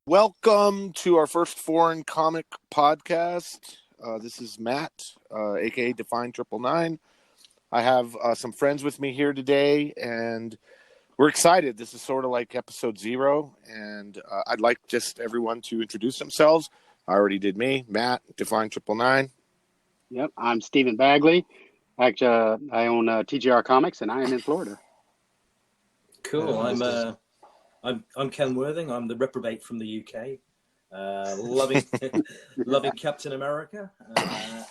Welcome to our first foreign comic podcast. This is Matt, aka Define 999. I have some friends with me here today, and we're excited. This is sort of like episode 0, and I'd like just everyone to introduce themselves. I already did me, Matt, Define 999. Yep, I'm Stephen Bagley. Actually, I own TGR Comics, and I am in Florida. Cool. I'm Ken Worthing. I'm the reprobate from the UK, loving loving Captain America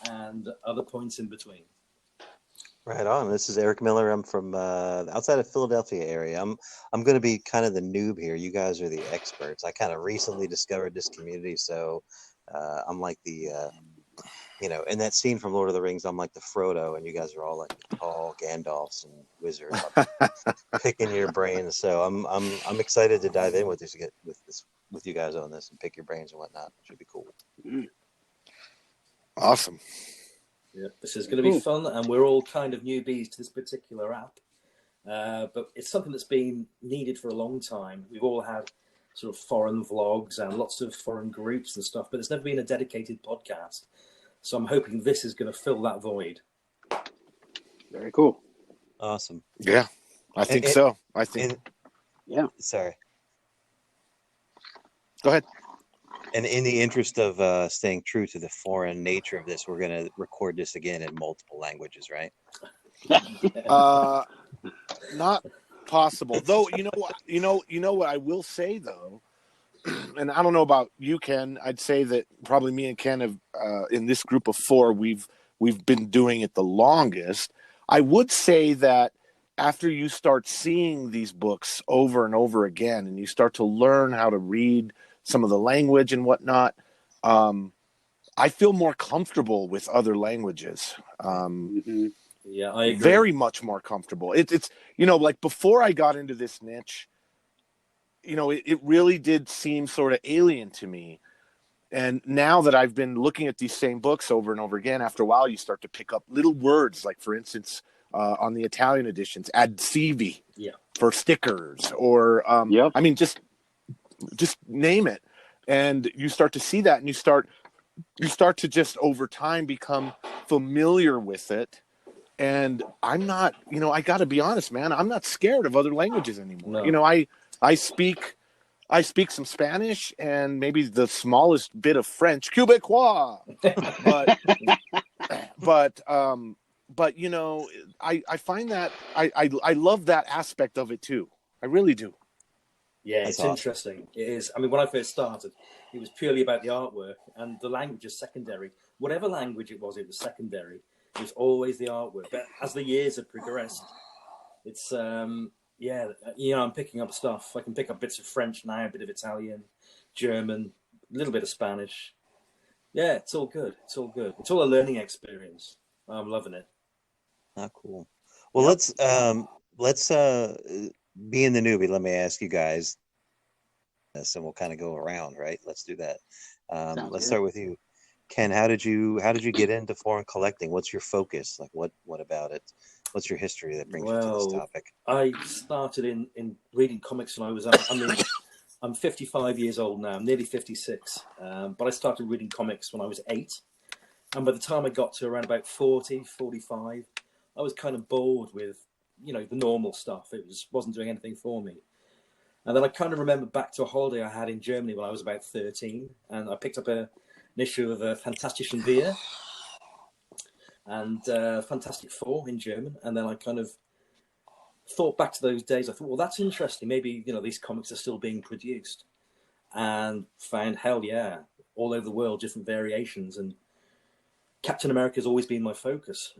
and other points in between. Right on. This is Eric Miller. I'm from outside of Philadelphia area. I'm going to be kind of the noob here. You guys are the experts. I kind of recently discovered this community, so I'm like the in that scene from Lord of the Rings, I'm like the Frodo, and you guys are all like the tall Gandalfs and wizards. I'm picking your brains, so I'm excited to dive in with you guys on this and pick your brains and whatnot. It should be cool. Awesome. Yeah, this is going to be fun, and we're all kind of newbies to this particular app, but it's something that's been needed for a long time. We've all had sort of foreign vlogs and lots of foreign groups and stuff, but there's never been a dedicated podcast. So I'm hoping this is going to fill that void. Very cool. Awesome. Yeah, I think so. Yeah. Sorry. Go ahead. And in the interest of staying true to the foreign nature of this, we're going to record this again in multiple languages, right? Not possible. Though, you know what I will say though, and I don't know about you, Ken. I'd say that probably me and Ken have, in this group of 4, we've been doing it the longest. I would say that after you start seeing these books over and over again, and you start to learn how to read some of the language and whatnot, I feel more comfortable with other languages. Yeah, I agree. Very much more comfortable. It's like before I got into this niche, it really did seem sort of alien to me. And now that I've been looking at these same books over and over again, after a while, you start to pick up little words, like, for instance, on the Italian editions, adesivi for stickers, or, I mean, just name it. And you start to see that, and you start to just over time become familiar with it. And I'm not, I got to be honest, man, I'm not scared of other languages anymore. No. I speak some Spanish and maybe the smallest bit of French, Quebecois. but I find that I love that aspect of it too. I really do. Yeah, it's interesting. It is. I mean, when I first started, it was purely about the artwork, and the language is secondary. Whatever language it was secondary. It was always the artwork. But as the years have progressed, it's I'm picking up stuff. I can pick up bits of French now, a bit of Italian, German, a little bit of Spanish. Yeah, it's all good. It's all good. It's all a learning experience. I'm loving it. Ah, cool. Well, let's be in the newbie. Let me ask you guys this, and we'll kind of go around, right? Let's do that. Let's start with you, Ken. How did you get into foreign collecting? What's your focus? Like, what about it? What's your history that brings you to this topic? I started in reading comics when I was, I'm 55 years old now. I'm nearly 56. But I started reading comics when I was 8. And by the time I got to around about 40, 45, I was kind of bored with, the normal stuff. It wasn't doing anything for me. And then I kind of remember back to a holiday I had in Germany when I was about 13. And I picked up an issue of Fantastischen Vier and Fantastic Four in German. And then I kind of thought back to those days. I thought, well, that's interesting. Maybe, these comics are still being produced. And found, hell yeah, all over the world, different variations. And Captain America has always been my focus.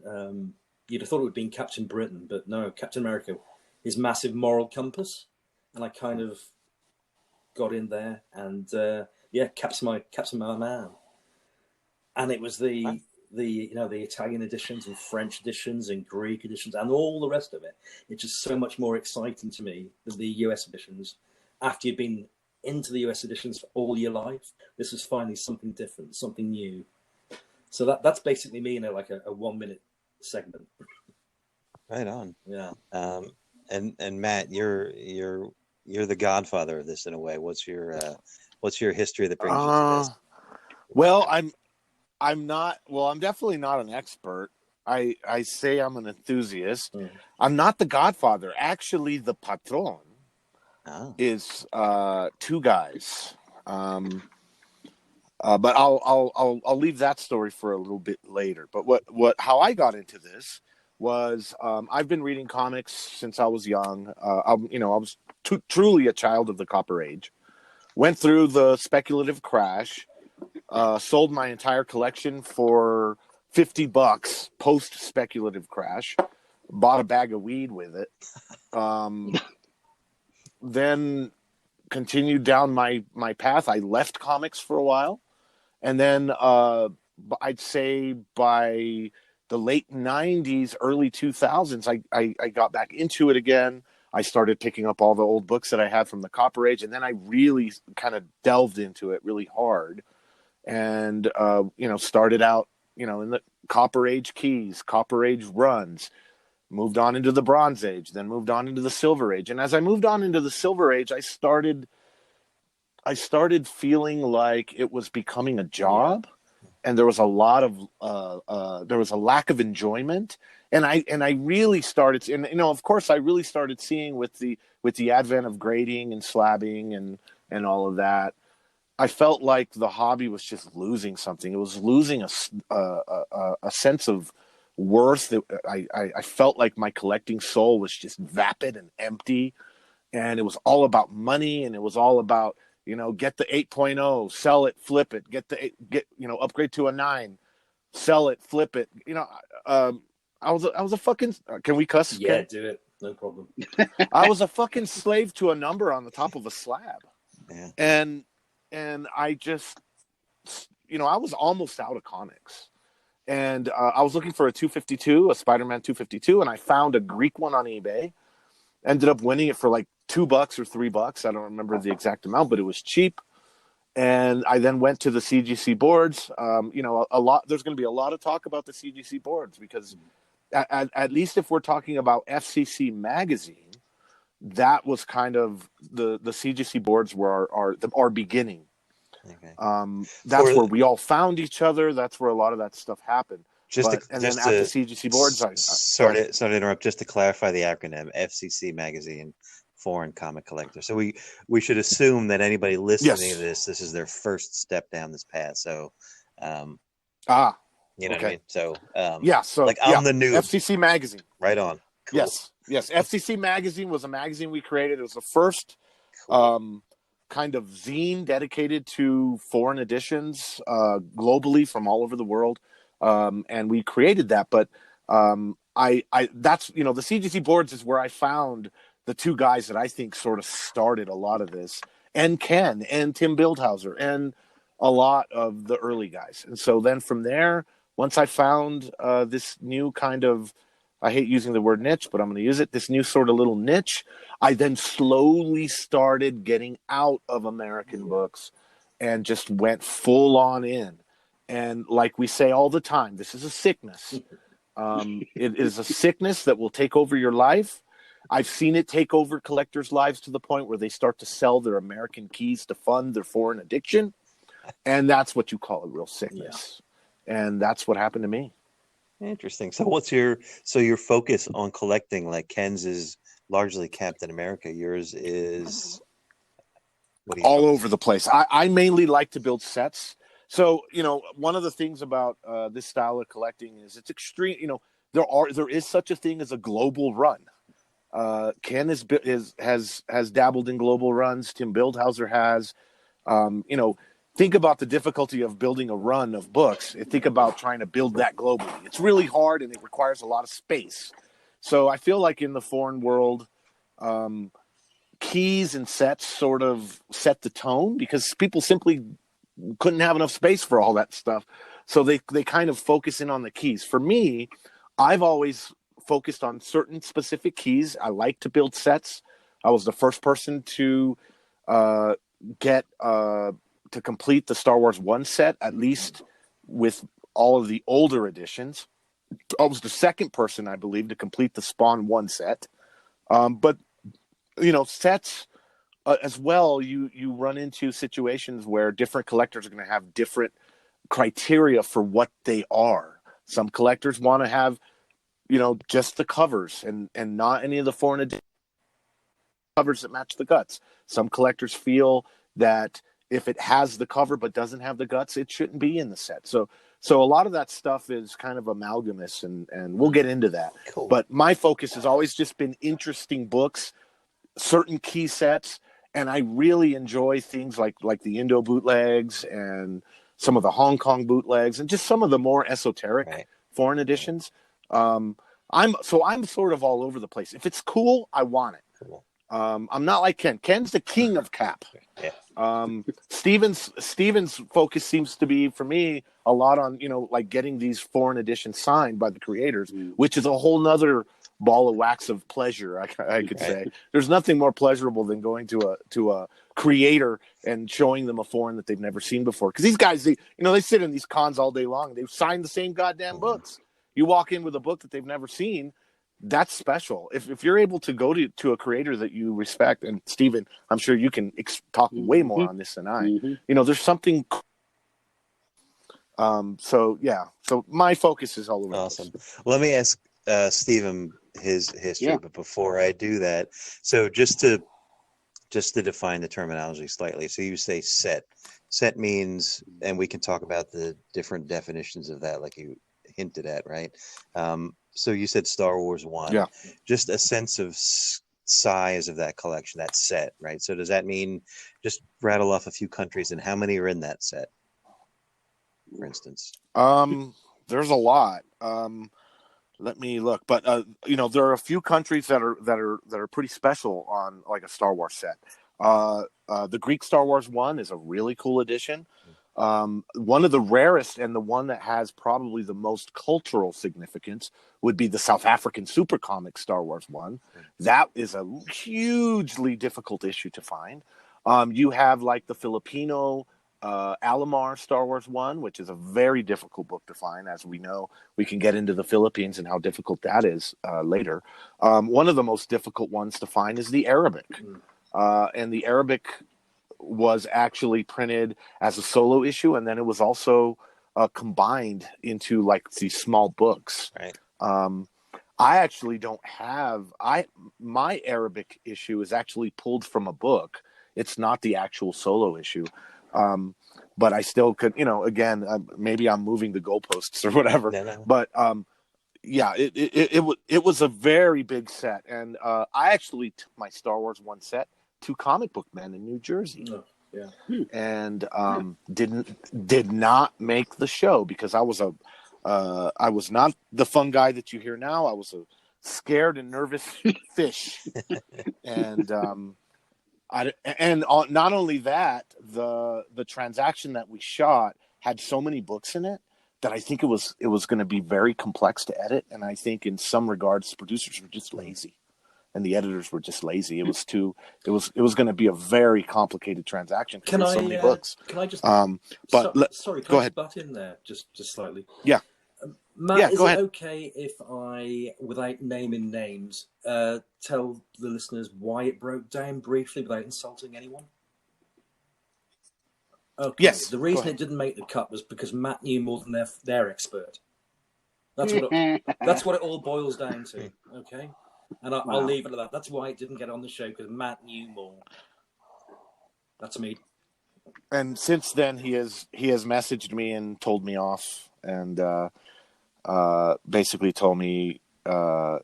You'd have thought it would have been Captain Britain, but no, Captain America, his massive moral compass. And I kind of got in there and, Cap's my man. And it was the Italian editions and French editions and Greek editions and all the rest of it. It's just so much more exciting to me than the US editions. After you've been into the US editions for all your life, this was finally something different, something new. So that's basically me in a 1-minute segment. Right on. Yeah. And Matt, you're the godfather of this in a way. What's your What's your history that brings you to Uh, this? well, I'm not. Well, I'm definitely not an expert. I say I'm an enthusiast. Mm. I'm not the Godfather. Actually, the patron Oh, is two guys. Um, but I'll leave that story for a little bit later. But how I got into this was I've been reading comics since I was young. I was truly a child of the Copper Age. Went through the speculative crash. Sold my entire collection for $50 post speculative crash. Bought a bag of weed with it. Then continued down my path. I left comics for a while, and then I'd say by the late '90s, early 2000s, I got back into it again. I started picking up all the old books that I had from the Copper Age, and then I really kind of delved into it really hard. And started out in the Copper Age keys, Copper Age runs, moved on into the Bronze Age, then moved on into the Silver Age. And as I moved on into the Silver Age, I started feeling like it was becoming a job, and there was a lot of there was a lack of enjoyment. And I really started, and of course I really started seeing with the advent of grading and slabbing and all of that. I felt like the hobby was just losing something. It was losing a sense of worth. I felt like my collecting soul was just vapid and empty, and it was all about money, and it was all about get the 8.0, sell it, flip it, upgrade to a 9, sell it, flip it. I was a fucking. Can we cuss, Yeah, Ken? do it. No problem. I was a fucking slave to a number on the top of a slab, yeah. and I just, I was almost out of comics. And I was looking for a 252, a Spider-Man 252, and I found a Greek one on eBay. Ended up winning it for like $2 or $3. I don't remember the exact amount, but it was cheap. And I then went to the CGC boards. A lot. There's going to be a lot of talk about the CGC boards because, at least if we're talking about FCC magazine, that was kind of the CGC boards were our beginning. Okay. That's For where we all found each other. That's where a lot of that stuff happened. And then just at the to CGC boards, go sorry ahead. to interrupt, just to clarify the acronym FCC magazine, Foreign Comic Collector. So we should assume that anybody listening to Yes. this is their first step down this path. So you know what I Okay. mean? So Yeah. So like I'm the noob. FCC magazine. Right on. Cool. Yes. FCC magazine was a magazine we created. It was the first Cool. kind of zine dedicated to foreign editions globally from all over the world, and we created that. But I that's the CGC boards is where I found the two guys that I think sort of started a lot of this, and Ken and Tim Bildhauser and a lot of the early guys. And so then from there, once I found this new kind of, I hate using the word niche, but I'm going to use it, this new sort of little niche, I then slowly started getting out of American books and just went full on in. And like we say all the time, this is a sickness. It is a sickness that will take over your life. I've seen it take over collectors' lives to the point where they start to sell their American keys to fund their foreign addiction. And that's what you call a real sickness. Yeah. And that's what happened to me. Interesting. So your focus on collecting, like Ken's is largely Captain America. Yours is all over the place. I mainly like to build sets. So, one of the things about this style of collecting is it's extreme. There is such a thing as a global run. Ken has dabbled in global runs. Tim Bildhauser has. Think about the difficulty of building a run of books. And think about trying to build that globally. It's really hard and it requires a lot of space. So I feel like in the foreign world, keys and sets sort of set the tone because people simply couldn't have enough space for all that stuff. So they kind of focus in on the keys. For me, I've always focused on certain specific keys. I like to build sets. I was the first person to get to complete the Star Wars 1 set, at least with all of the older editions. I was the second person, I believe, to complete the Spawn 1 set. But, sets as well, you run into situations where different collectors are going to have different criteria for what they are. Some collectors want to have, just the covers and not any of the foreign edition covers that match the guts. Some collectors feel that if it has the cover but doesn't have the guts, it shouldn't be in the set. So a lot of that stuff is kind of amalgamous, and we'll get into that. Cool. But my focus has always just been interesting books, certain key sets, and I really enjoy things like the Indo bootlegs and some of the Hong Kong bootlegs and just some of the more esoteric foreign editions. I'm sort of all over the place. If it's cool, I want it. Cool. I'm not like Ken. Ken's the king of cap. Yeah. Steven's focus seems to be, for me, a lot on, like getting these foreign editions signed by the creators, which is a whole nother ball of wax of pleasure. I could say there's nothing more pleasurable than going to a creator and showing them a foreign that they've never seen before. Because these guys, they sit in these cons all day long. They've signed the same goddamn books. You walk in with a book that they've never seen. That's special. If you're able to go to a creator that you respect, and Stephen, I'm sure you can talk way more on this than I. There's something. So my focus is all over. Awesome. Let me ask Stephen his history, but before I do that, so just to define the terminology slightly. So you say set. Set means, and we can talk about the different definitions of that, like you hinted at, right? So you said Star Wars 1. Yeah. Just a sense of size of that collection, that set, right? So does that mean, just rattle off a few countries and how many are in that set, for instance? There's a lot. Let me look, but there are a few countries that are pretty special on like a Star Wars set. The Greek Star Wars 1 is a really cool edition. One of the rarest, and the one that has probably the most cultural significance, would be the South African Super Comic Star Wars 1. That is a hugely difficult issue to find. You have like the Filipino Alamar Star Wars 1, which is a very difficult book to find. As we know, we can get into the Philippines and how difficult that is later. One of the most difficult ones to find is the Arabic. And the Arabic was actually printed as a solo issue, and then it was also combined into like these small books. Right. I actually don't have my Arabic issue is actually pulled from a book. It's not the actual solo issue. But I still could, again, maybe I'm moving the goalposts or whatever. No. But it was a very big set, and I actually took my Star Wars 1 set to Comic Book Men in New Jersey. And did not make the show because I was not the fun guy that you hear now. I was a scared and nervous fish, and not only that, the transaction that we shot had so many books in it that I think it was going to be very complex to edit, and I think in some regards the producers were just lazy. And the editors were just lazy. It was going to be a very complicated transaction. So many books. Can I just? Sorry, can go I ahead. Butt in there just slightly? Yeah. Matt, is go it ahead. okay if I, without naming names, tell the listeners why it broke down briefly without insulting anyone? Okay. Yes. The reason it didn't make the cut was because Matt knew more than their expert. That's what it all boils down to. Okay. And I'll leave it at that. That's why it didn't get on the show, because Matt knew more. That's me. And since then, he has messaged me and told me off, and basically told me, kind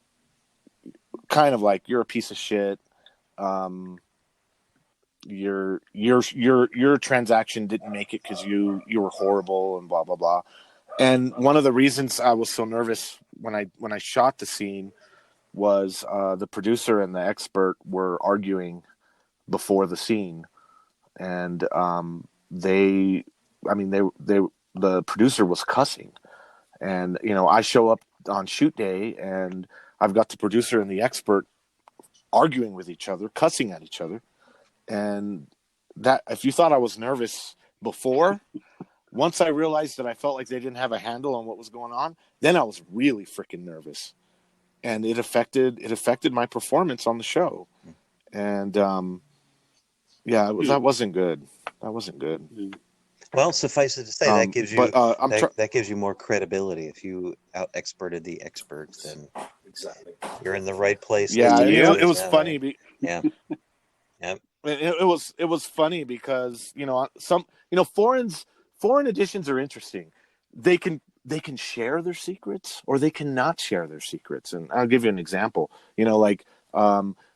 of like, you're a piece of shit. Your transaction didn't make it because you were horrible and blah blah blah. And one of the reasons I was so nervous when I shot the scene was the producer and the expert were arguing before the scene, and the producer was cussing, and I show up on shoot day and I've got the producer and the expert arguing with each other, cussing at each other, and that, if you thought I was nervous before, once I realized that I felt like they didn't have a handle on what was going on, then I was really freaking nervous. And it affected my performance on the show. And Yeah, that wasn't good. That wasn't good. Well, suffice it to say, that gives But you I'm that gives you more credibility. If you out experted the experts, then Exactly. you're in the right place at yeah, the and right Yep. it place. was Yeah, funny. yeah, yeah. It was funny because foreign editions are interesting. They can share their secrets or they cannot share their secrets. And I'll give you an example. Like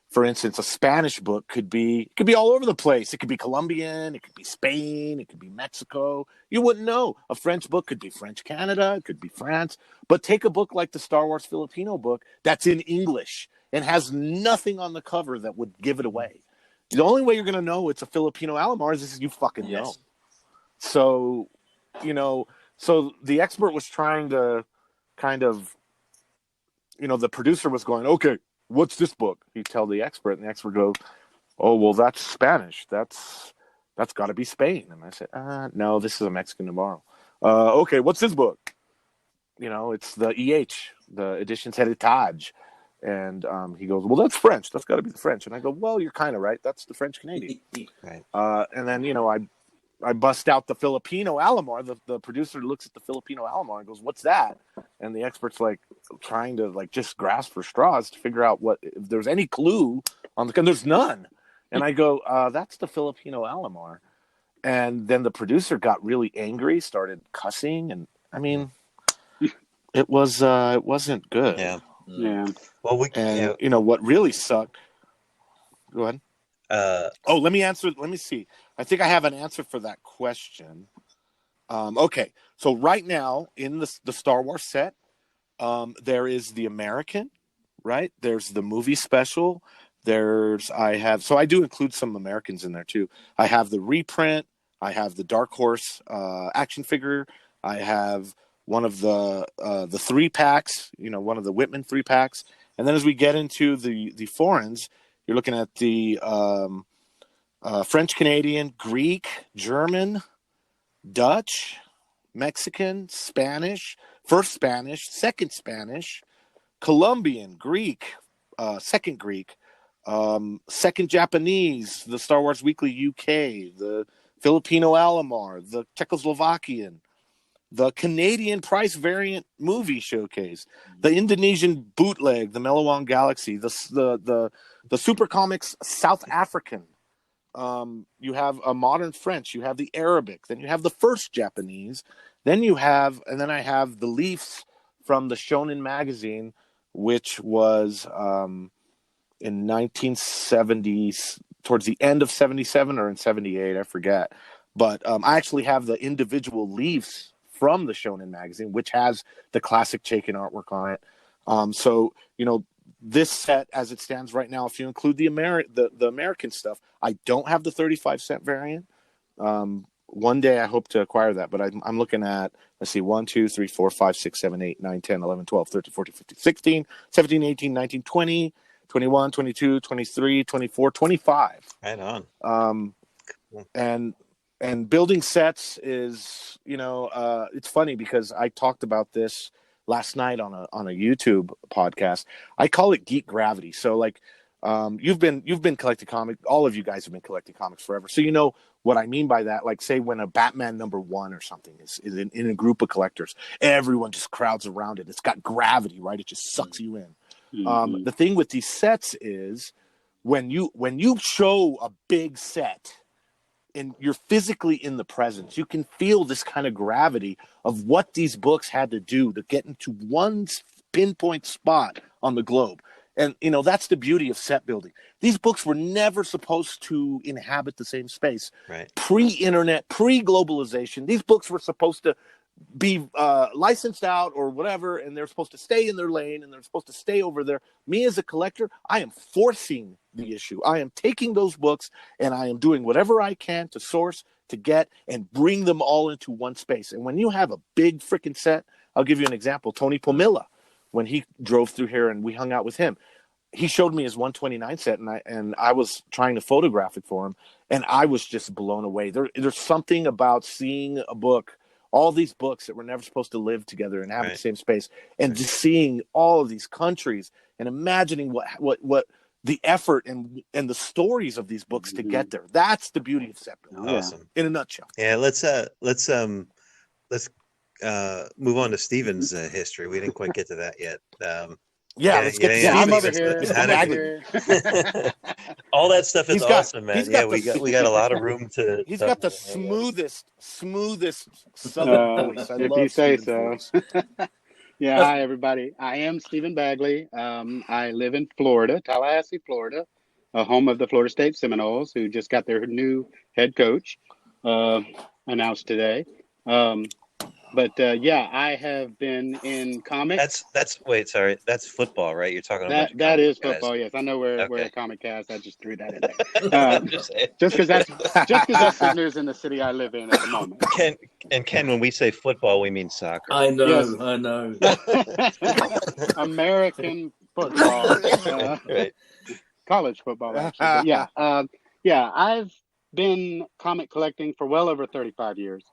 for instance, a Spanish book could be all over the place. It could be Colombian, it could be Spain, it could be Mexico. You wouldn't know. A French book could be French Canada, it could be France. But take a book like the Star Wars Filipino book that's in English and has nothing on the cover that would give it away. The only way you're going to know it's a Filipino Alomar is if you fucking know. Yes. So, so the expert was trying to kind of, the producer was going, okay, what's this book? He'd tell the expert, and the expert goes, oh, well, that's Spanish. That's got to be Spain. And I said, no, this is a Mexican tomorrow. Okay, what's this book? It's the EH, the Editions Heritage. And he goes, well, that's French. That's got to be the French. And I go, well, you're kind of right. That's the French Canadian. Right. And then, I bust out the Filipino Alomar. The producer looks at the Filipino Alomar and goes, what's that? And the expert's like trying to just grasp for straws to figure out if there's any clue on and there's none. And I go, that's the Filipino Alomar. And then the producer got really angry, started cussing. And I mean, it wasn't good. Yeah. Yeah. Well, And what really sucked. Go ahead. Let me answer. Let me see. I think I have an answer for that question. Okay, so right now in the Star Wars set, there is the American, right? There's the movie special. I do include some Americans in there too. I have the reprint. I have the Dark Horse action figure. I have one of the 3-packs. One of the Whitman 3-packs. And then as we get into the foreigns, you're looking at the French Canadian, Greek, German, Dutch, Mexican, Spanish, first Spanish, second Spanish, Colombian, Greek, second Greek, second Japanese, the Star Wars Weekly UK, the Filipino Alomar, the Czechoslovakian, the Canadian price variant movie showcase, the Indonesian bootleg, the Melawang Galaxy, the Super Comics South African. You have a modern French, you have the Arabic, then you have the first Japanese, and then I have the Leafs from the Shonen magazine, which was in 1970s, towards the end of 77 or in 78, I forget. But I actually have the individual Leafs from the Shonen magazine, which has the classic Chaikin artwork on it. So, this set as it stands right now, if you include the American stuff, I don't have the 35-cent variant. One day I hope to acquire that, but I'm looking at, let's see, 1, 2, 3, 4, 5, 6, 7, 8, 9, 10, 11, 12, 13, 14, 15, 16, 17, 18, 19, 20, 21, 22, 23, 24, 25. right on. And building sets is, it's funny because I talked about this last night on a YouTube podcast. I call it geek gravity. So like, you've been collecting comics. All of you guys have been collecting comics forever. So you know what I mean by that. Like, say when a Batman #1 or something is in a group of collectors, everyone just crowds around it. It's got gravity, right? It just sucks you in. Mm-hmm. The thing with these sets is when you show a big set and you're physically in the presence, you can feel this kind of gravity of what these books had to do to get into one pinpoint spot on the globe. And, that's the beauty of set building. These books were never supposed to inhabit the same space. Right. Pre-internet, pre-globalization, these books were supposed to be licensed out or whatever, and they're supposed to stay in their lane, and they're supposed to stay over there. Me as a collector, I am forcing the issue. I am taking those books, and I am doing whatever I can to source, to get, and bring them all into one space. And when you have a big freaking set, I'll give you an example. Tony Pomilla, when he drove through here and we hung out with him, he showed me his 129 set, and I was trying to photograph it for him, and I was just blown away. There's something about seeing a book, all these books that were never supposed to live together and have the same space, and just seeing all of these countries and imagining what the effort and the stories of these books to get there. That's the beauty of set building. Yeah. Awesome. In a nutshell. Yeah, let's move on to Stephen's history. We didn't quite get to that yet. Let's get to Yeah, I'm over Stephen's. here. Mr. I'm over Bagley. here. All that stuff is awesome, man. He's Yeah, got we got a lot of room to. He's talk got the about. smoothest Southern voice. I If love you say Stephen's so. voice. Yeah, hi everybody. I am Stephen Bagley. I live in Florida, Tallahassee, Florida, home of the Florida State Seminoles, who just got their new head coach announced today. Yeah, I have been in comics. That's football, right? You're talking about a bunch of That comic is guys. football. Yes, I know we're Okay. a comic cast. I just threw that in there. Just because that's the news in the city I live in at the moment. Ken, when we say football, we mean soccer. I know, Yes. I know. American football, Right. college football, actually. But yeah, I've been comic collecting for well over 35 years.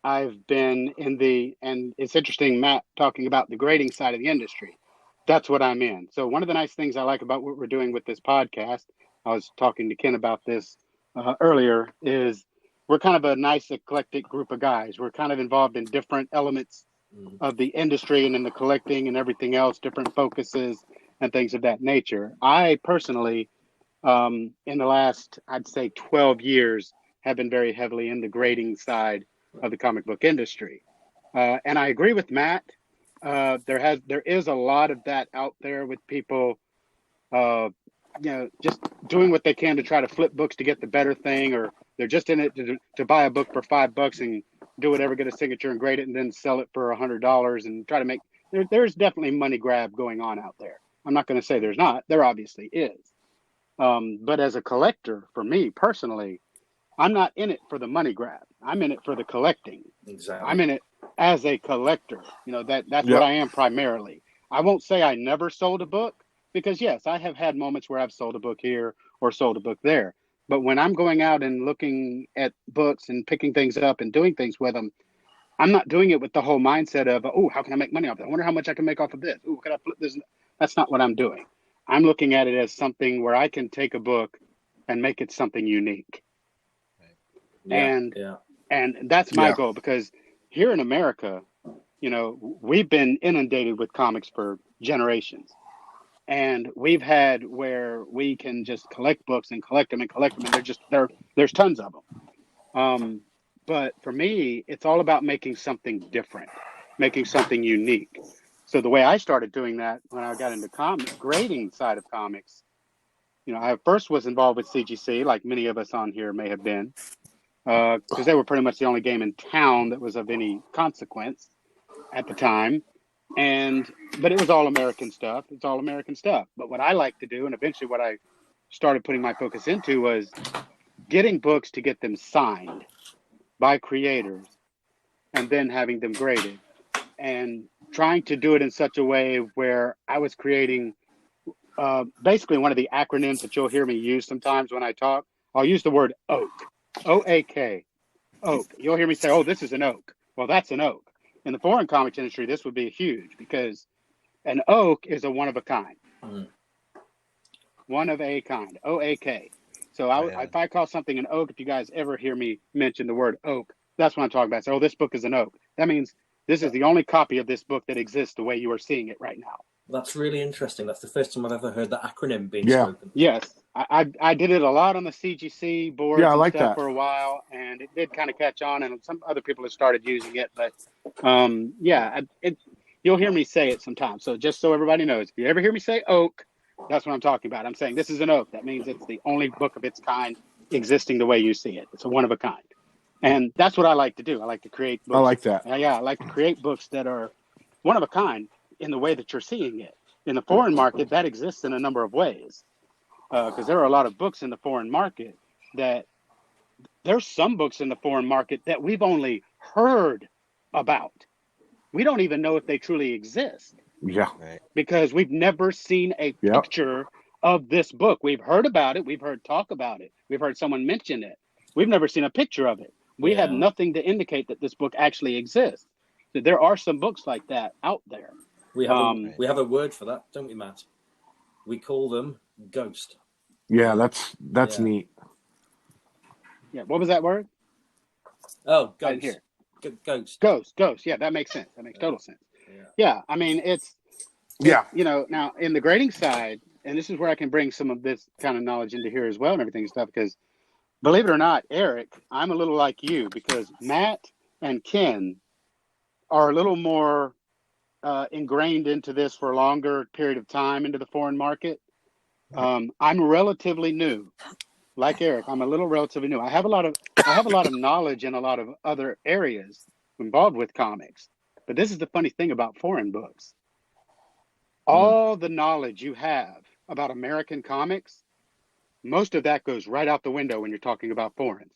I've been and it's interesting, Matt, talking about the grading side of the industry. That's what I'm in. So one of the nice things I like about what we're doing with this podcast, I was talking to Ken about this earlier, is we're kind of a nice eclectic group of guys. We're kind of involved in different elements of the industry and in the collecting and everything else, different focuses and things of that nature. I personally, in the last, I'd say 12 years, have been very heavily in the grading side of the comic book industry. And I agree with Matt. There is a lot of that out there with people, just doing what they can to try to flip books to get the better thing, or they're just in it to buy a book for $5 and do whatever, get a signature and grade it, and then sell it for $100 and try to make. There's definitely money grab going on out there. I'm not going to say there's not. There obviously is. But as a collector, for me personally, I'm not in it for the money grab. I'm in it for the collecting. Exactly. I'm in it as a collector. That's what I am primarily. I won't say I never sold a book, because yes, I have had moments where I've sold a book here or sold a book there. But when I'm going out and looking at books and picking things up and doing things with them, I'm not doing it with the whole mindset of, oh, how can I make money off that? I wonder how much I can make off of this. Oh, can I flip this? That's not what I'm doing. I'm looking at it as something where I can take a book and make it something unique. And that's my goal, because here in America, we've been inundated with comics for generations. And we've had where we can just collect books and collect them, and there's tons of them. But for me, it's all about making something different, making something unique. So the way I started doing that when I got into grading side of comics, I first was involved with CGC, like many of us on here may have been, because they were pretty much the only game in town that was of any consequence at the time. But it was all American stuff. It's all American stuff. But what I like to do, and eventually what I started putting my focus into, was getting books to get them signed by creators and then having them graded, and trying to do it in such a way where I was creating basically one of the acronyms that you'll hear me use sometimes when I talk. I'll use the word oak, O-A-K, oak. You'll hear me say, oh, this is an oak. Well, that's an oak. In the foreign comics industry, this would be huge, because an oak is a one of a kind. One of a kind, O-A-K. So if I call something an oak, if you guys ever hear me mention the word oak, that's what I'm talking about. So, this book is an oak. That means this is the only copy of this book that exists the way you are seeing it right now. That's really interesting. That's the first time I've ever heard that acronym being spoken. Yes. I did it a lot on the CGC boards and stuff that for a while, and it did kind of catch on, and some other people have started using it. But you'll hear me say it sometimes. So just so everybody knows, if you ever hear me say oak, that's what I'm talking about. I'm saying this is an oak. That means it's the only book of its kind existing the way you see it. It's a one of a kind. And that's what I like to do. I like to create books. I like that. I like to create books that are one of a kind in the way that you're seeing it. In the foreign market, that exists in a number of ways. Because there are a lot of books in the foreign market there's some books in the foreign market that we've only heard about. We don't even know if they truly exist. Yeah. Right. Because we've never seen a picture of this book. We've heard about it. We've heard talk about it. We've heard someone mention it. We've never seen a picture of it. We have nothing to indicate that this book actually exists. So there are some books like that out there. We have a word for that, don't we, Matt? We call them Ghost. Yeah, that's Yeah. neat. Yeah. What was that word? Oh, I didn't Ghost. hear. Ghost. Ghost. Yeah, that makes sense. That makes total sense. Yeah. Yeah. I mean, it's Yeah. now in the grading side, and this is where I can bring some of this kind of knowledge into here as well and everything and stuff, because believe it or not, Eric, I'm a little like you because Matt and Ken are a little more ingrained into this for a longer period of time into the foreign market. I'm relatively new, like Eric. I'm a little relatively new. I have a lot of knowledge in a lot of other areas involved with comics, but this is the funny thing about foreign books. All the knowledge you have about American comics, most of that goes right out the window when you're talking about foreigns.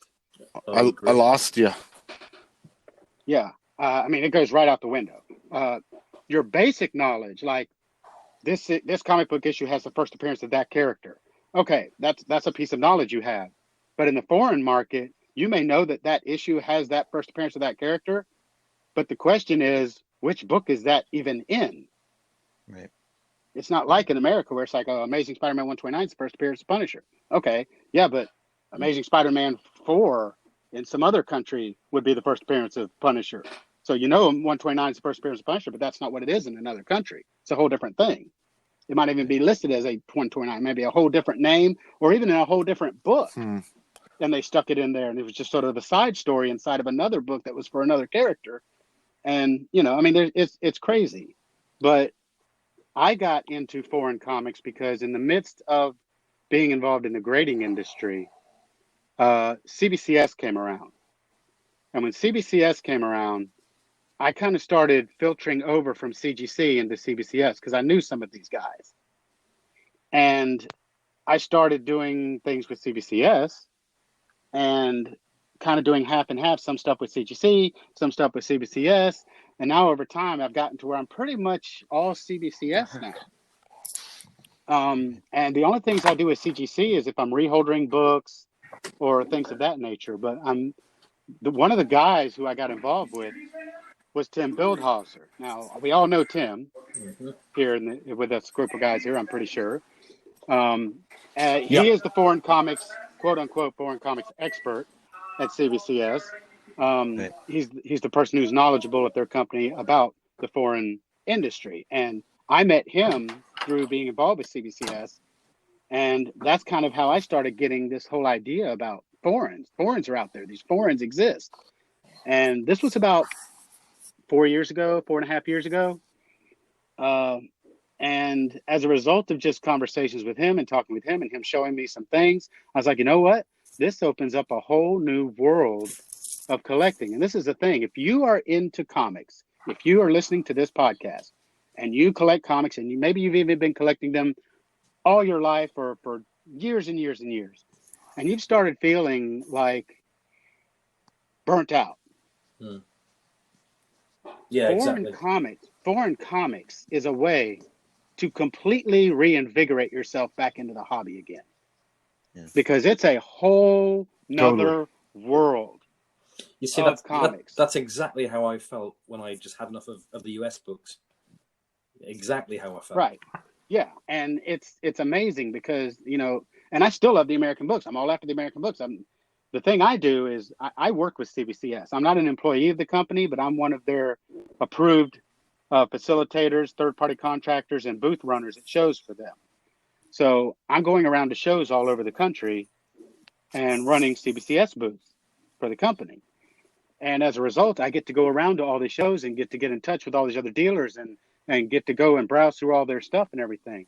I lost you. Yeah. I mean, it goes right out the window. Your basic knowledge, like this comic book issue has the first appearance of that character. Okay, that's a piece of knowledge you have. But in the foreign market, you may know that that issue has that first appearance of that character. But the question is, which book is that even in? Right. It's not like in America where it's like, oh, Amazing Spider-Man 129 is the first appearance of Punisher. Okay, yeah, but Amazing Spider-Man 4 in some other country would be the first appearance of Punisher. So 129 is the first appearance of Punisher, but that's not what it is in another country. It's a whole different thing. It might even be listed as a 129, maybe a whole different name, or even in a whole different book. And they stuck it in there, and it was just sort of a side story inside of another book that was for another character. And I mean, it's crazy. But I got into foreign comics because in the midst of being involved in the grading industry, CBCS came around. And when CBCS came around, I kind of started filtering over from CGC into CBCS because I knew some of these guys. And I started doing things with CBCS and kind of doing half and half, some stuff with CGC, some stuff with CBCS. And now over time, I've gotten to where I'm pretty much all CBCS now. And the only things I do with CGC is if I'm reholding books or things of that nature. But one of the guys who I got involved with was Tim Bildhauser. Now, we all know Tim here with this group of guys here, I'm pretty sure. He is the foreign comics, quote unquote, foreign comics expert at CBCS. Right. He's the person who's knowledgeable at their company about the foreign industry. And I met him through being involved with CBCS. And that's kind of how I started getting this whole idea about foreigns. Foreigns are out there. These foreigns exist. And this was about 4.5 years ago. And as a result of just conversations with him and talking with him and him showing me some things, I was like, you know what? This opens up a whole new world of collecting. And this is the thing. If you are into comics, if you are listening to this podcast and you collect comics and maybe you've even been collecting them all your life or for years and years and years, and you've started feeling like burnt out. Yeah, exactly. Foreign comics is a way to completely reinvigorate yourself back into the hobby again. Yeah. Because it's a whole nother world. You see, that's exactly how I felt when I just had enough of the US books. Exactly how I felt. Right. Yeah. And it's amazing because, and I still love the American books. I'm all after the American books. The thing I do is I work with CBCS. I'm not an employee of the company, but I'm one of their approved facilitators, third-party contractors, and booth runners at shows for them. So I'm going around to shows all over the country and running CBCS booths for the company. And as a result, I get to go around to all these shows and get in touch with all these other dealers and get to go and browse through all their stuff and everything.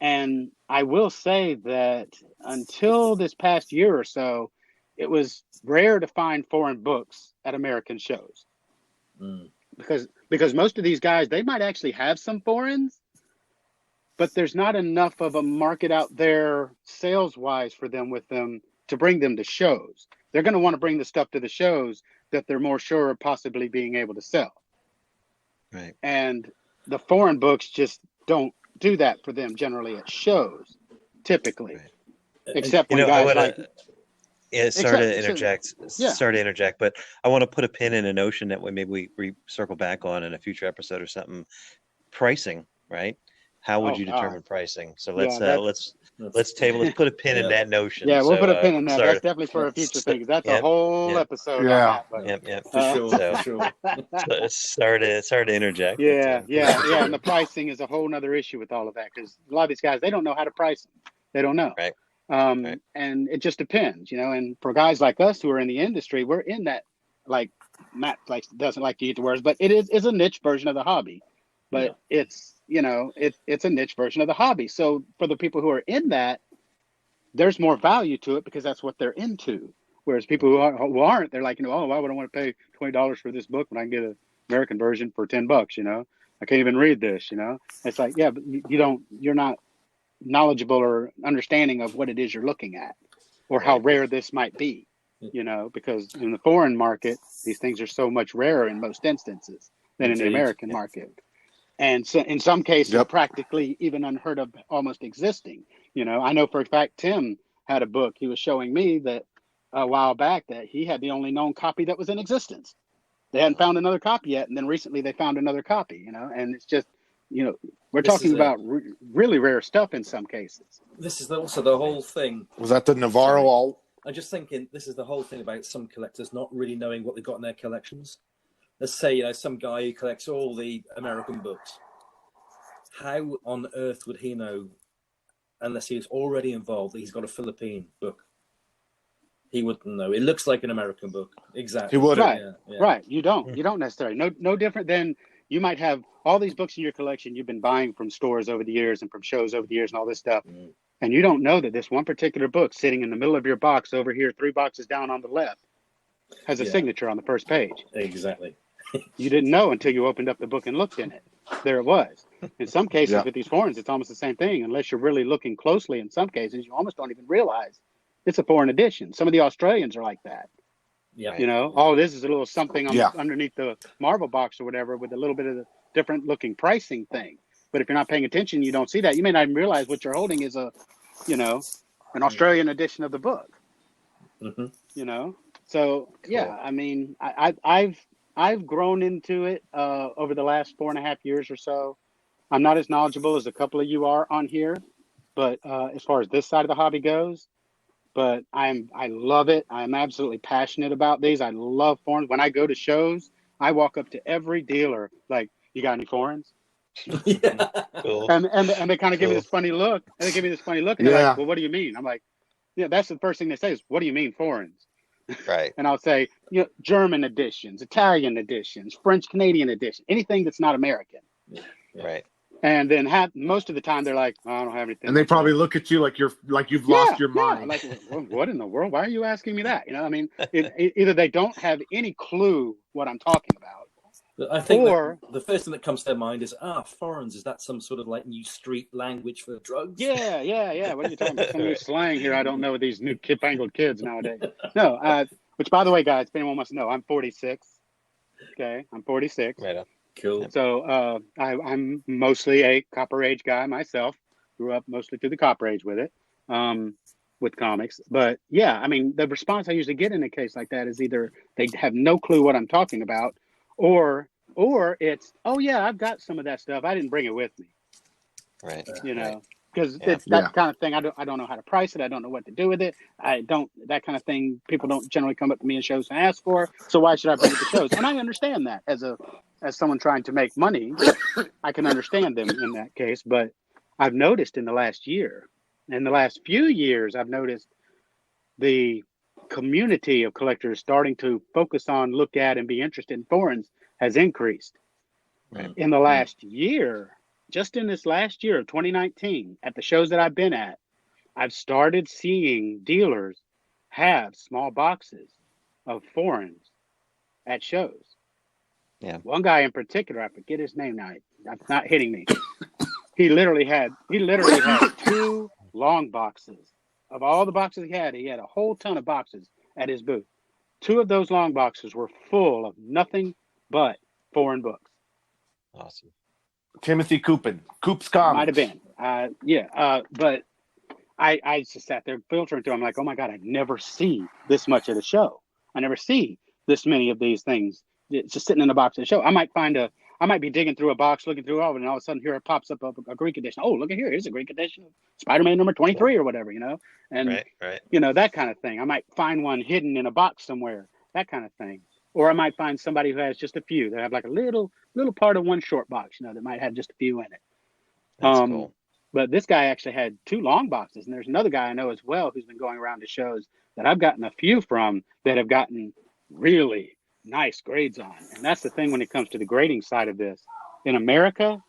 And I will say that until this past year or so, it was rare to find foreign books at American shows. Because most of these guys, they might actually have some foreigns, but there's not enough of a market out there sales-wise for them with them to bring them to shows. They're going to want to bring the stuff to the shows that they're more sure of possibly being able to sell. Right. And the foreign books just don't do that for them generally at shows, typically. Right. Except when guys like... Yeah, sorry to interject, but I want to put a pin in a notion that maybe we circle back on in a future episode or something. Pricing, right? how would Oh you God. determine pricing? So Yeah, let's put a pin in that notion. yeah, we'll So put a pin in that. That's start. definitely for a future thing. 'Cause that's a Yep, whole yep, episode on Yeah. that. But yep. for sure, So for sure. sorry to interject. yeah, But, yeah, yeah. And the pricing is a whole nother issue with all of that because a lot of these guys, they don't know how to price them. They don't know. right, right, And it just depends, you know. And for guys like us who are in the industry, we're in that, like Matt doesn't like to use the words, but is a niche version of the hobby. Yeah. But it's, you know, it's a niche version of the hobby. So for the people who are in that, there's more value to it because that's what they're into. Whereas people who aren't, they're like, you know, oh, why would I want to pay $20 for this book when I can get an American version for $10? You know, I can't even read this. You know, it's like, yeah, but you're not knowledgeable or understanding of what it is you're looking at, or how right. rare this might be. You know, because in the foreign market, these things are so much rarer in most instances than in the Indeed. American market. And so in some cases, Yep. practically even unheard of, almost existing. You know, I know for a fact Tim had a book he was showing me that a while back that he had the only known copy that was in existence. They hadn't found another copy yet, and then recently they found another copy. You know, and it's just, you know, we're This is talking it. about really rare stuff in some cases. This is also the whole thing. Was that the Navarro Sorry. all? I'm just thinking, this is the whole thing about some collectors not really knowing what they've got in their collections. Let's say, you know, some guy who collects all the American books. How on earth would he know, unless he was already involved, that he's got a Philippine book? He wouldn't know. It looks like an American book. Exactly. He wouldn't. Right, Yeah. right. You don't necessarily. No different than you might have all these books in your collection you've been buying from stores over the years and from shows over the years and all this stuff. And you don't know that this one particular book sitting in the middle of your box over here, 3 boxes down on the left, has a signature on the first page. Exactly. You didn't know until you opened up the book and looked in it. There it was. In some cases with these foreigns, it's almost the same thing. Unless you're really looking closely, in some cases, you almost don't even realize it's a foreign edition. Some of the Australians are like that. Yeah. You know, oh, this is a little something Yeah. underneath the Marvel box or whatever with a little bit of the different looking pricing thing. But if you're not paying attention, you don't see that. You may not even realize what you're holding is a, you know, an Australian edition of the book. Mm-hmm. You know, so yeah, I mean, I've grown into it over the last 4.5 years or so. I'm not as knowledgeable as a couple of you are on here, but as far as this side of the hobby goes, but I love it. I'm absolutely passionate about these. I love foreigns. When I go to shows, I walk up to every dealer like, "You got any foreigns?" Yeah. Cool. And they kind of give me this funny look. And they give me this funny look, and they're like, "Well, what do you mean?" I'm like, "Yeah, that's the first thing they say is, what do you mean foreigns?" Right. And I'll say, you know, German editions, Italian editions, French Canadian edition, anything that's not American. Right. And then most of the time they're like, oh, I don't have anything. And they probably look at you like you've lost your mind. Like, what in the world? Why are you asking me that? You know, I mean, either they don't have any clue what I'm talking about. I think or the first thing that comes to their mind is, foreigns, is that some sort of like new street language for drugs? Yeah. What are you talking about? Some new slang here I don't know with these new fangled kids nowadays. No, which by the way, guys, if anyone wants to know, I'm 46. Okay, I'm 46. Right on. Cool. So I'm mostly a Copper Age guy myself. Grew up mostly through the Copper Age with it, with comics. But yeah, I mean, the response I usually get in a case like that is either they have no clue what I'm talking about, or it's, oh yeah, I've got some of that stuff. I didn't bring it with me. Right. You know, Right. because it's that kind of thing. I don't know how to price it. I don't know what to do with it. That kind of thing. People don't generally come up to me in shows and ask for. So why should I bring it to shows? And I understand that as someone trying to make money, I can understand them in that case. But I've noticed in the last few years, I've noticed the community of collectors starting to focus on, look at, and be interested in foreigns has increased. Right. In the last year. Just in this last year of 2019, at the shows that I've been at, I've started seeing dealers have small boxes of foreigns at shows. Yeah. One guy in particular, I forget his name now. It's not hitting me. He literally had 2 long boxes. Of all the boxes he had a whole ton of boxes at his booth. 2 of those long boxes were full of nothing but foreign books. Awesome. Timothy Coop's Comics. Might have been. But I just sat there filtering through. I'm like, oh my God, I never see this much at a show. I never see this many of these things. It's just sitting in the box at a show. I might find I might be digging through a box, looking through all, and all of a sudden here it pops up a Greek edition. Oh, look at here. Here's a Greek edition of Spider-Man number 23 or whatever, and, Right. that kind of thing. I might find one hidden in a box somewhere, that kind of thing. Or I might find somebody who has just a few. They have like a little part of one short box, that might have just a few in it. That's cool. But this guy actually had 2 long boxes, and there's another guy I know as well who's been going around to shows that I've gotten a few from that have gotten really nice grades on. And that's the thing when it comes to the grading side of this. In America,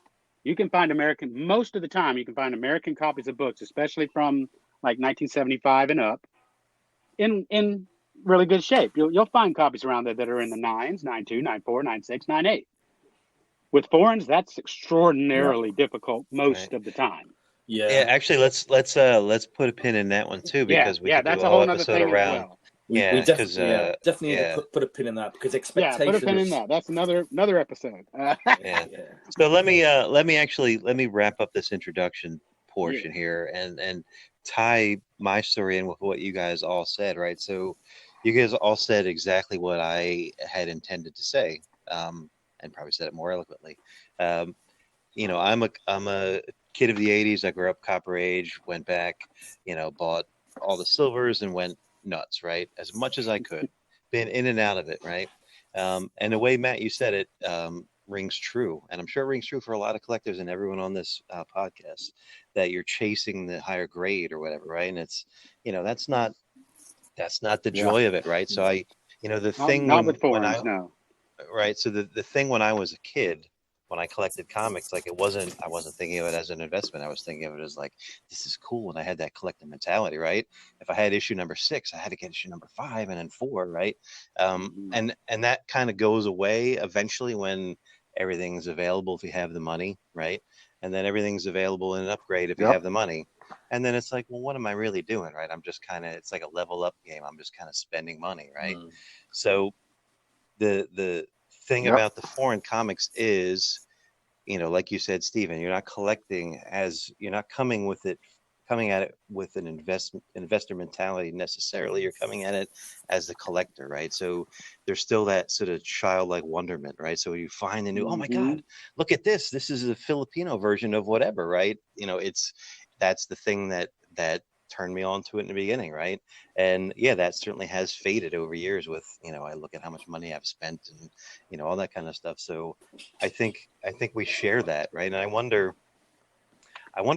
you can find most of the time, you can find American copies of books, especially from like 1975 and up, in really good shape. You'll find copies around there that are in the 9s, 9.2, 9.4, 9.6, 9.8. With foreigns, that's extraordinarily difficult most of the time. Yeah, actually, let's put a pin in that one too, because we could do that's a a whole whole other episode thing around. as well. We definitely need to put a pin in that, because expectations. Yeah, put a pin in that. That's another episode. So let me wrap up this introduction portion here and tie my story in with what you guys all said, right? So you guys all said exactly what I had intended to say, and probably said it more eloquently. I'm a kid of the 80s. I grew up Copper Age, went back, bought all the silvers and went nuts, right? As much as I could. Been in and out of it, right? And the way, Matt, you said it, rings true. And I'm sure it rings true for a lot of collectors and everyone on this podcast, that you're chasing the higher grade or whatever, right? And it's, that's not the joy of it, right? So the thing not with foreigners, no. Right. So the thing when I was a kid, when I collected comics, like I wasn't thinking of it as an investment. I was thinking of it as like, this is cool. And I had that collecting mentality, right? If I had issue number 6, I had to get issue number 5 and then 4, right? And that kind of goes away eventually when everything's available if you have the money, right? And then everything's available in an upgrade if you have the money. And then it's like, well, what am I really doing, right? I'm just it's like a level up game. I'm just kind of spending money, right? So the thing about the foreign comics is, like you said, Stephen, you're not coming at it with an investor mentality necessarily. You're coming at it as the collector, right? So there's still that sort of childlike wonderment, right? So you find the new, oh my God, look at this. This is a Filipino version of whatever, right? That's the thing that turned me on to it in the beginning, right? And that certainly has faded over years with, I look at how much money I've spent and, all that kind of stuff. So I think we share that, right? And I wonder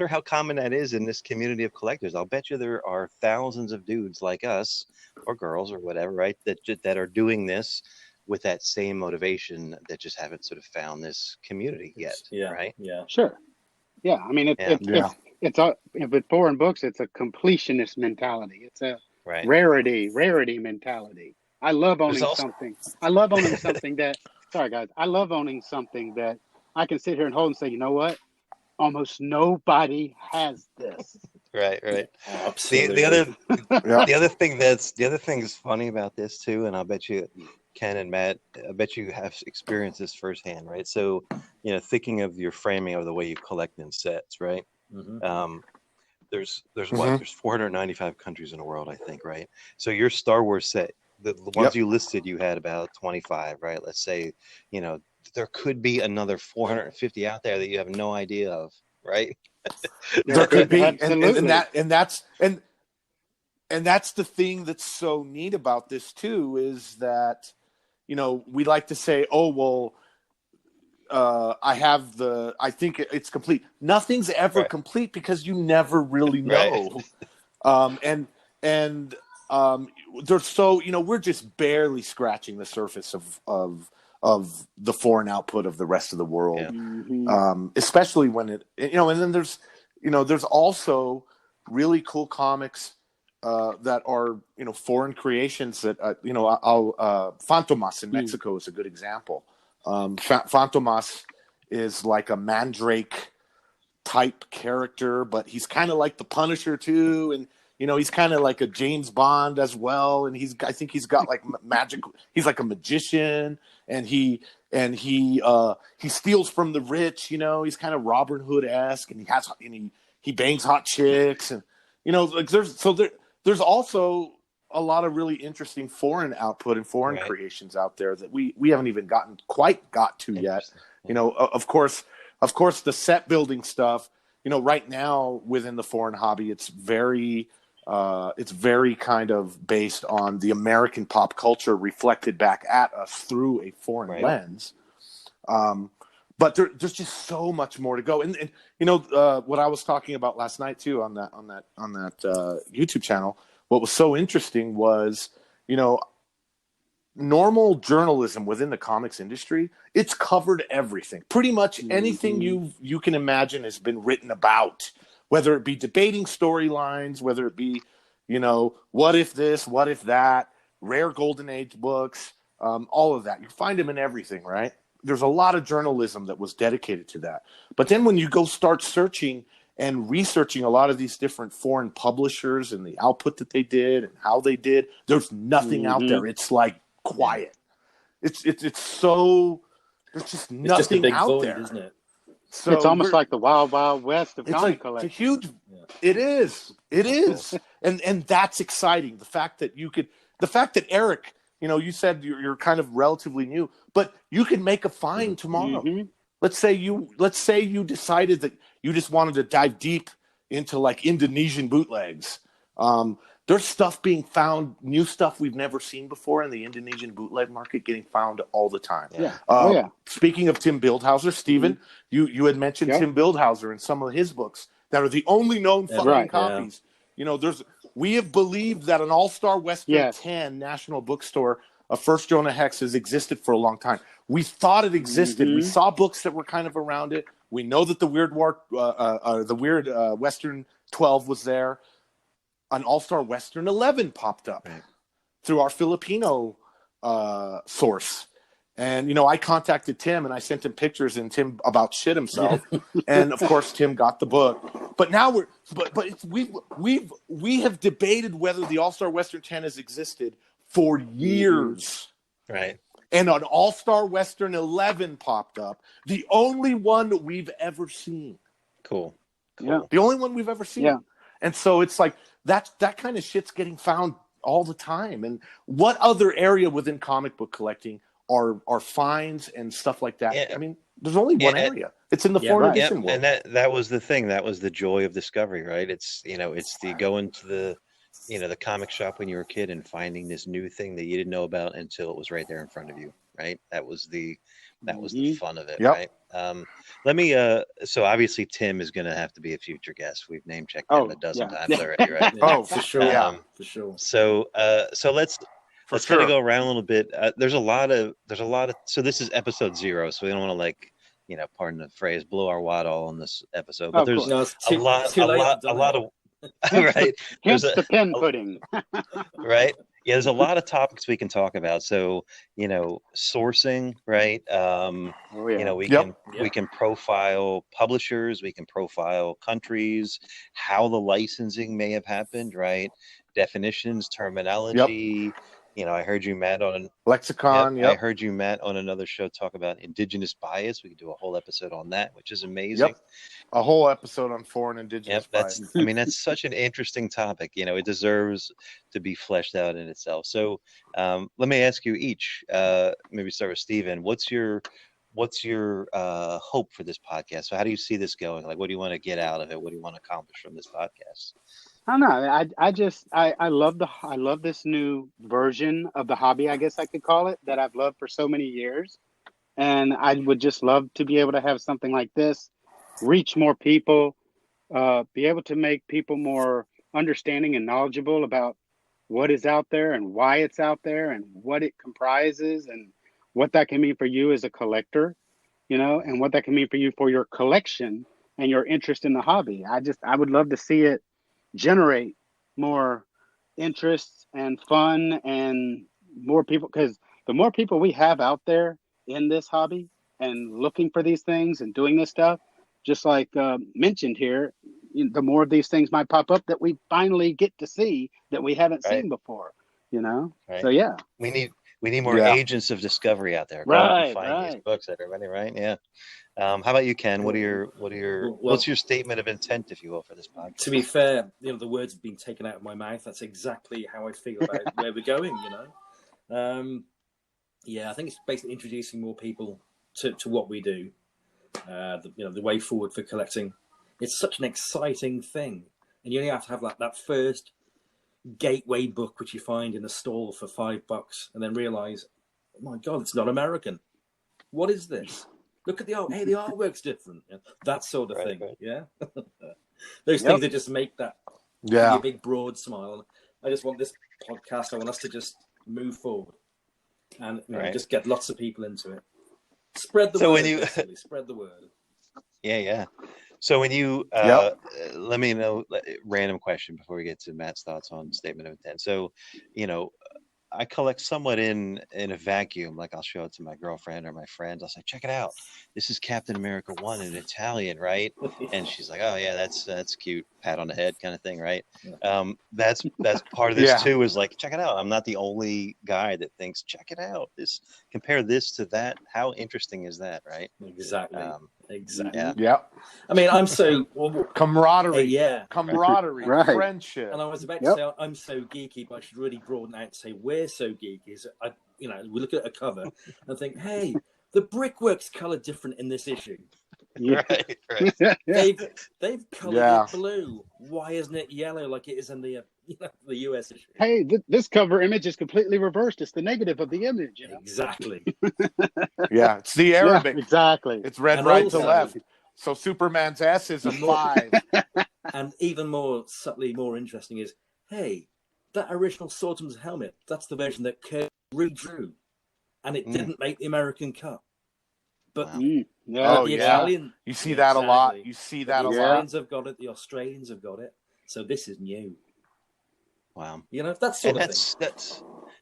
how common that is in this community of collectors. I'll bet you there are thousands of dudes like us or girls or whatever, right? That are doing this with that same motivation, that just haven't sort of found this community yet, right? Yeah, sure. Yeah, I mean, it's with foreign books, it's a completionist mentality. It's a rarity mentality. I love owning something. I love owning something that. Sorry, guys. I love owning something that I can sit here and hold and say, you know what? Almost nobody has this. Right. Absolutely. The other thing that's funny about this too, and I'll bet you, Ken and Matt, I bet you have experienced this firsthand, right? So, thinking of your framing of the way you collect in sets, right? There's what? There's 495 countries in the world, I think, right? So your Star Wars set, the ones you listed, you had about 25, right? Let's say, there could be another 450 out there that you have no idea of, right? There could be, absolutely. and that's the thing that's so neat about this too, is that we like to say, oh well, I think it's complete. Nothing's ever complete because you never really know. There's so we're just barely scratching the surface of the foreign output of the rest of the world, especially when and then there's also really cool comics that are foreign creations that Fantomas in Mexico is a good example. Fantomas is like a mandrake type character, but he's kind of like the Punisher too, and he's kind of like a James Bond as well, and I think he's got like magic. He's like a magician, and he steals from the rich. He's kind of Robin Hood-esque, and he bangs hot chicks, and there's also a lot of really interesting foreign output and foreign creations out there that we haven't even got to yet. You know, of course, the set building stuff. You know, right now within the foreign hobby, it's very kind of based on the American pop culture reflected back at us through a foreign lens. But there's just so much more to go. And you know, what I was talking about last night too on that YouTube channel. What was so interesting was, you know, normal journalism within the comics industry, it's covered everything. Pretty much anything you can imagine has been written about, whether it be debating storylines, whether it be, you know, what if this, what if that, rare golden age books, all of that. You find them in everything, right? There's a lot of journalism that was dedicated to that. But then when you go start searching and researching a lot of these different foreign publishers and the output that they did and how they did, there's nothing out there. It's like quiet. It's so, there's just nothing it's just a big out void, there, isn't it? So it's almost like the wild, wild west of comic collecting. It's a huge. It is. and that's exciting. The fact that Eric, you know, you said you're kind of relatively new, but you can make a find tomorrow. Let's say you decided that you just wanted to dive deep into like Indonesian bootlegs. There's stuff being found, new stuff we've never seen before in the Indonesian bootleg market getting found all the time. Speaking of Tim Bildhauser, Stephen, you had mentioned Tim Bildhauser and some of his books that are the only known fucking copies. You know, we have believed that an All-Star Western 10 National Bookstore of First Jonah Hex has existed for a long time. We thought it existed. We saw books that were kind of around it. We know that the Weird Western 12 was there. An All-Star Western 11 popped up through our Filipino source. And, you know, I contacted Tim and I sent him pictures and Tim about shit himself. And of course, Tim got the book. But now we have debated whether the All-Star Western 10 has existed for years. Right. And an All-Star Western 11 popped up. The only one that we've ever seen. Cool. Yeah. The only one we've ever seen. Yeah. And so it's like, that kind of shit's getting found all the time. And what other area within comic book collecting are finds and stuff like that? Yeah. I mean, there's only one area. It's in the foreign edition world. And that was the thing. That was the joy of discovery, right? It's, you know, it's the going to the, you know, the comic shop when you were a kid and finding this new thing that you didn't know about until it was right there in front of you, right? That was the fun of it, right? Let me so obviously Tim is gonna have to be a future guest. We've name checked him a dozen times already, right? For sure. For sure. So let's kind of go around a little bit. There's a lot of so this is episode 0, so we don't want to, like, you know, pardon the phrase, blow our wad all on this episode. But there's a lot of right. Hence the pen pudding. Right. Yeah, there's a lot of topics we can talk about. So, you know, sourcing, right? You know, we can profile publishers, we can profile countries, how the licensing may have happened, right? Definitions, terminology. You know, I heard you, Matt, on lexicon. I heard you, Matt, on another show talk about indigenous bias. We could do a whole episode on that, which is amazing. A whole episode on foreign indigenous bias. I mean, that's such an interesting topic. You know, it deserves to be fleshed out in itself. So let me ask you each, maybe start with Stephen. What's your hope for this podcast? So how do you see this going? Like, what do you want to get out of it? What do you want to accomplish from this podcast? I don't know. I love this new version of the hobby, I guess I could call it, that I've loved for so many years. And I would just love to be able to have something like this reach more people, be able to make people more understanding and knowledgeable about what is out there and why it's out there and what it comprises and what that can mean for you as a collector, you know, and what that can mean for you for your collection and your interest in the hobby. I would love to see it generate more interest and fun and more people, because the more people we have out there in this hobby and looking for these things and doing this stuff, just like mentioned here, the more of these things might pop up that we finally get to see that we haven't seen before, you know? So yeah, we need more agents of discovery out there. Go out and find these books, everybody, right? Yeah. How about you, Ken? What's your statement of intent, if you will, for this podcast? To be fair, you know, the words have been taken out of my mouth. That's exactly how I feel about where we're going, you know. I think it's basically introducing more people to what we do. The way forward for collecting. It's such an exciting thing, and you only have to have that first gateway book which you find in a stall for $5, and then realize, oh my God, it's not American. What is this? Look at the art. Hey, the artwork's different. That sort of thing. Right. Yeah. Those things that just make that give you a big broad smile. I just want this podcast. I want us to just move forward and just get lots of people into it. Spread the word. Basically. Spread the word. Yeah. So when you let me know, random question before we get to Matt's thoughts on statement of intent. So, I collect somewhat in a vacuum. Like I'll show it to my girlfriend or my friends. I'll say, check it out. This is Captain America 1 in Italian, right? And she's like, oh yeah, that's cute. Pat on the head kind of thing, right? That's part of this too, is like, check it out. I'm not the only guy that thinks, check it out. Compare this to that. How interesting is that, right? Exactly. Exactly. Yeah. I mean, I'm so camaraderie. Camaraderie. Right. Friendship. And I was about to say I'm so geeky, but I should really broaden out and say we're so geeky. So we look at a cover and think, hey, the brickwork's coloured different in this issue. Yeah. Right. They've coloured it blue. Why isn't it yellow like it is in the US issue? Hey, this cover image is completely reversed. It's the negative of the image. Exactly. Yeah, it's the Arabic. Yeah, exactly. It's red right to left. So Superman's S is a 5. And even more subtly more interesting is, hey, that original Swordsman's helmet, that's the version that Kirby redrew. And it didn't make the American cut. But the Italian, you see that a lot. You see that a lot. The Italians have got it. The Australians have got it. So this is new. Wow. That's sort of thing.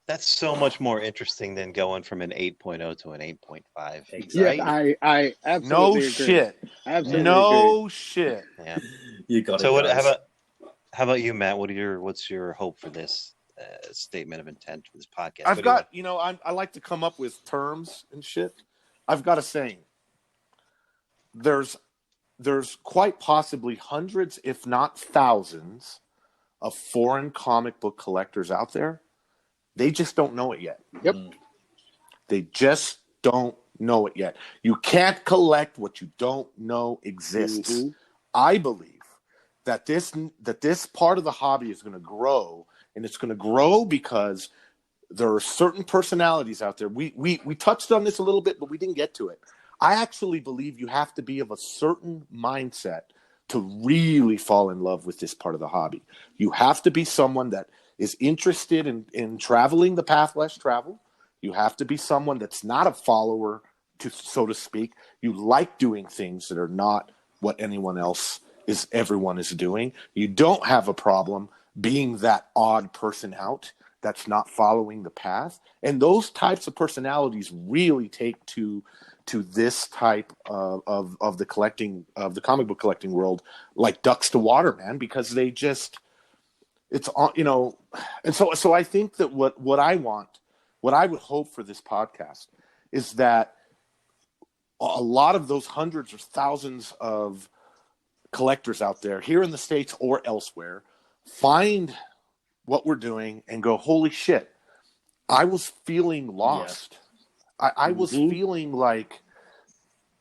That's so much more interesting than going from an 8.0 to an 8.5. Exactly. Yeah, I absolutely agree. Shit. Absolutely no agree. shit. Yeah. You got it. So how about you, Matt? What's your hope for this statement of intent for this podcast? I've got, I like to come up with terms and shit. I've got a saying. There's quite possibly hundreds, if not thousands, of foreign comic book collectors out there. They just don't know it yet. Yep. They just don't know it yet. You can't collect what you don't know exists. Mm-hmm. I believe that this part of the hobby is going to grow, and it's going to grow because there are certain personalities out there. We touched on this a little bit, but we didn't get to it. I actually believe you have to be of a certain mindset to really fall in love with this part of the hobby. You have to be someone that is interested in traveling the path less traveled. You have to be someone that's not a follower, so to speak. You like doing things that are not what everyone is doing. You don't have a problem being that odd person out that's not following the path. And those types of personalities really take to this type of the collecting, of the comic book collecting world, like ducks to water, man, because they just, it's, and so I think that what I would hope for this podcast is that a lot of those hundreds or thousands of collectors out there here in the States or elsewhere find what we're doing and go, holy shit, I was feeling lost. Yeah. I was feeling like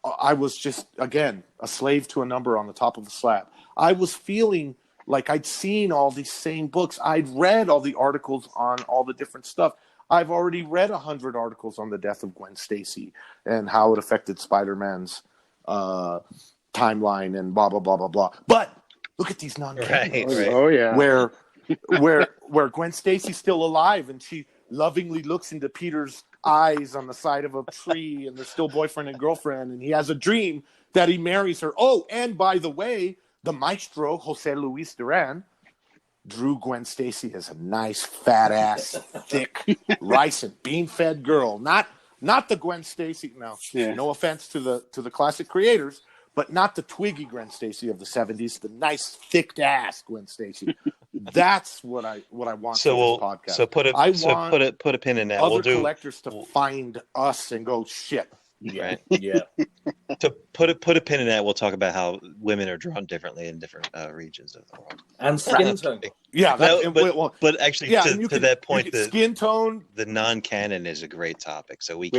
I was just, again, a slave to a number on the top of a slab. I was feeling like I'd seen all these same books. I'd read all the articles on all the different stuff. I've already read 100 articles on the death of Gwen Stacy and how it affected Spider-Man's timeline and blah, blah, blah, blah, blah. But look at these non-canons. Right. Oh, yeah. Where Gwen Stacy's still alive and she lovingly looks into Peter's eyes on the side of a tree and they're still boyfriend and girlfriend, and he has a dream that he marries her. Oh, and by the way, the maestro, Jose Luis Duran, drew Gwen Stacy as a nice, fat ass, thick, rice and bean fed girl. Not the Gwen Stacy. No offense to the classic creators, but not the twiggy Gwen Stacy of the 70s, the nice, thick ass Gwen Stacy. That's what I want for this podcast. So put a pin in that. Other collectors to find us and go, shit, Yeah, Right. yeah. To put a pin in that, we'll talk about how women are drawn differently in different regions of the world. And No, skin I'm tone. kidding. Yeah, No, well, but actually, yeah, and to that you point, can skin tone. the non-canon is a great topic, so we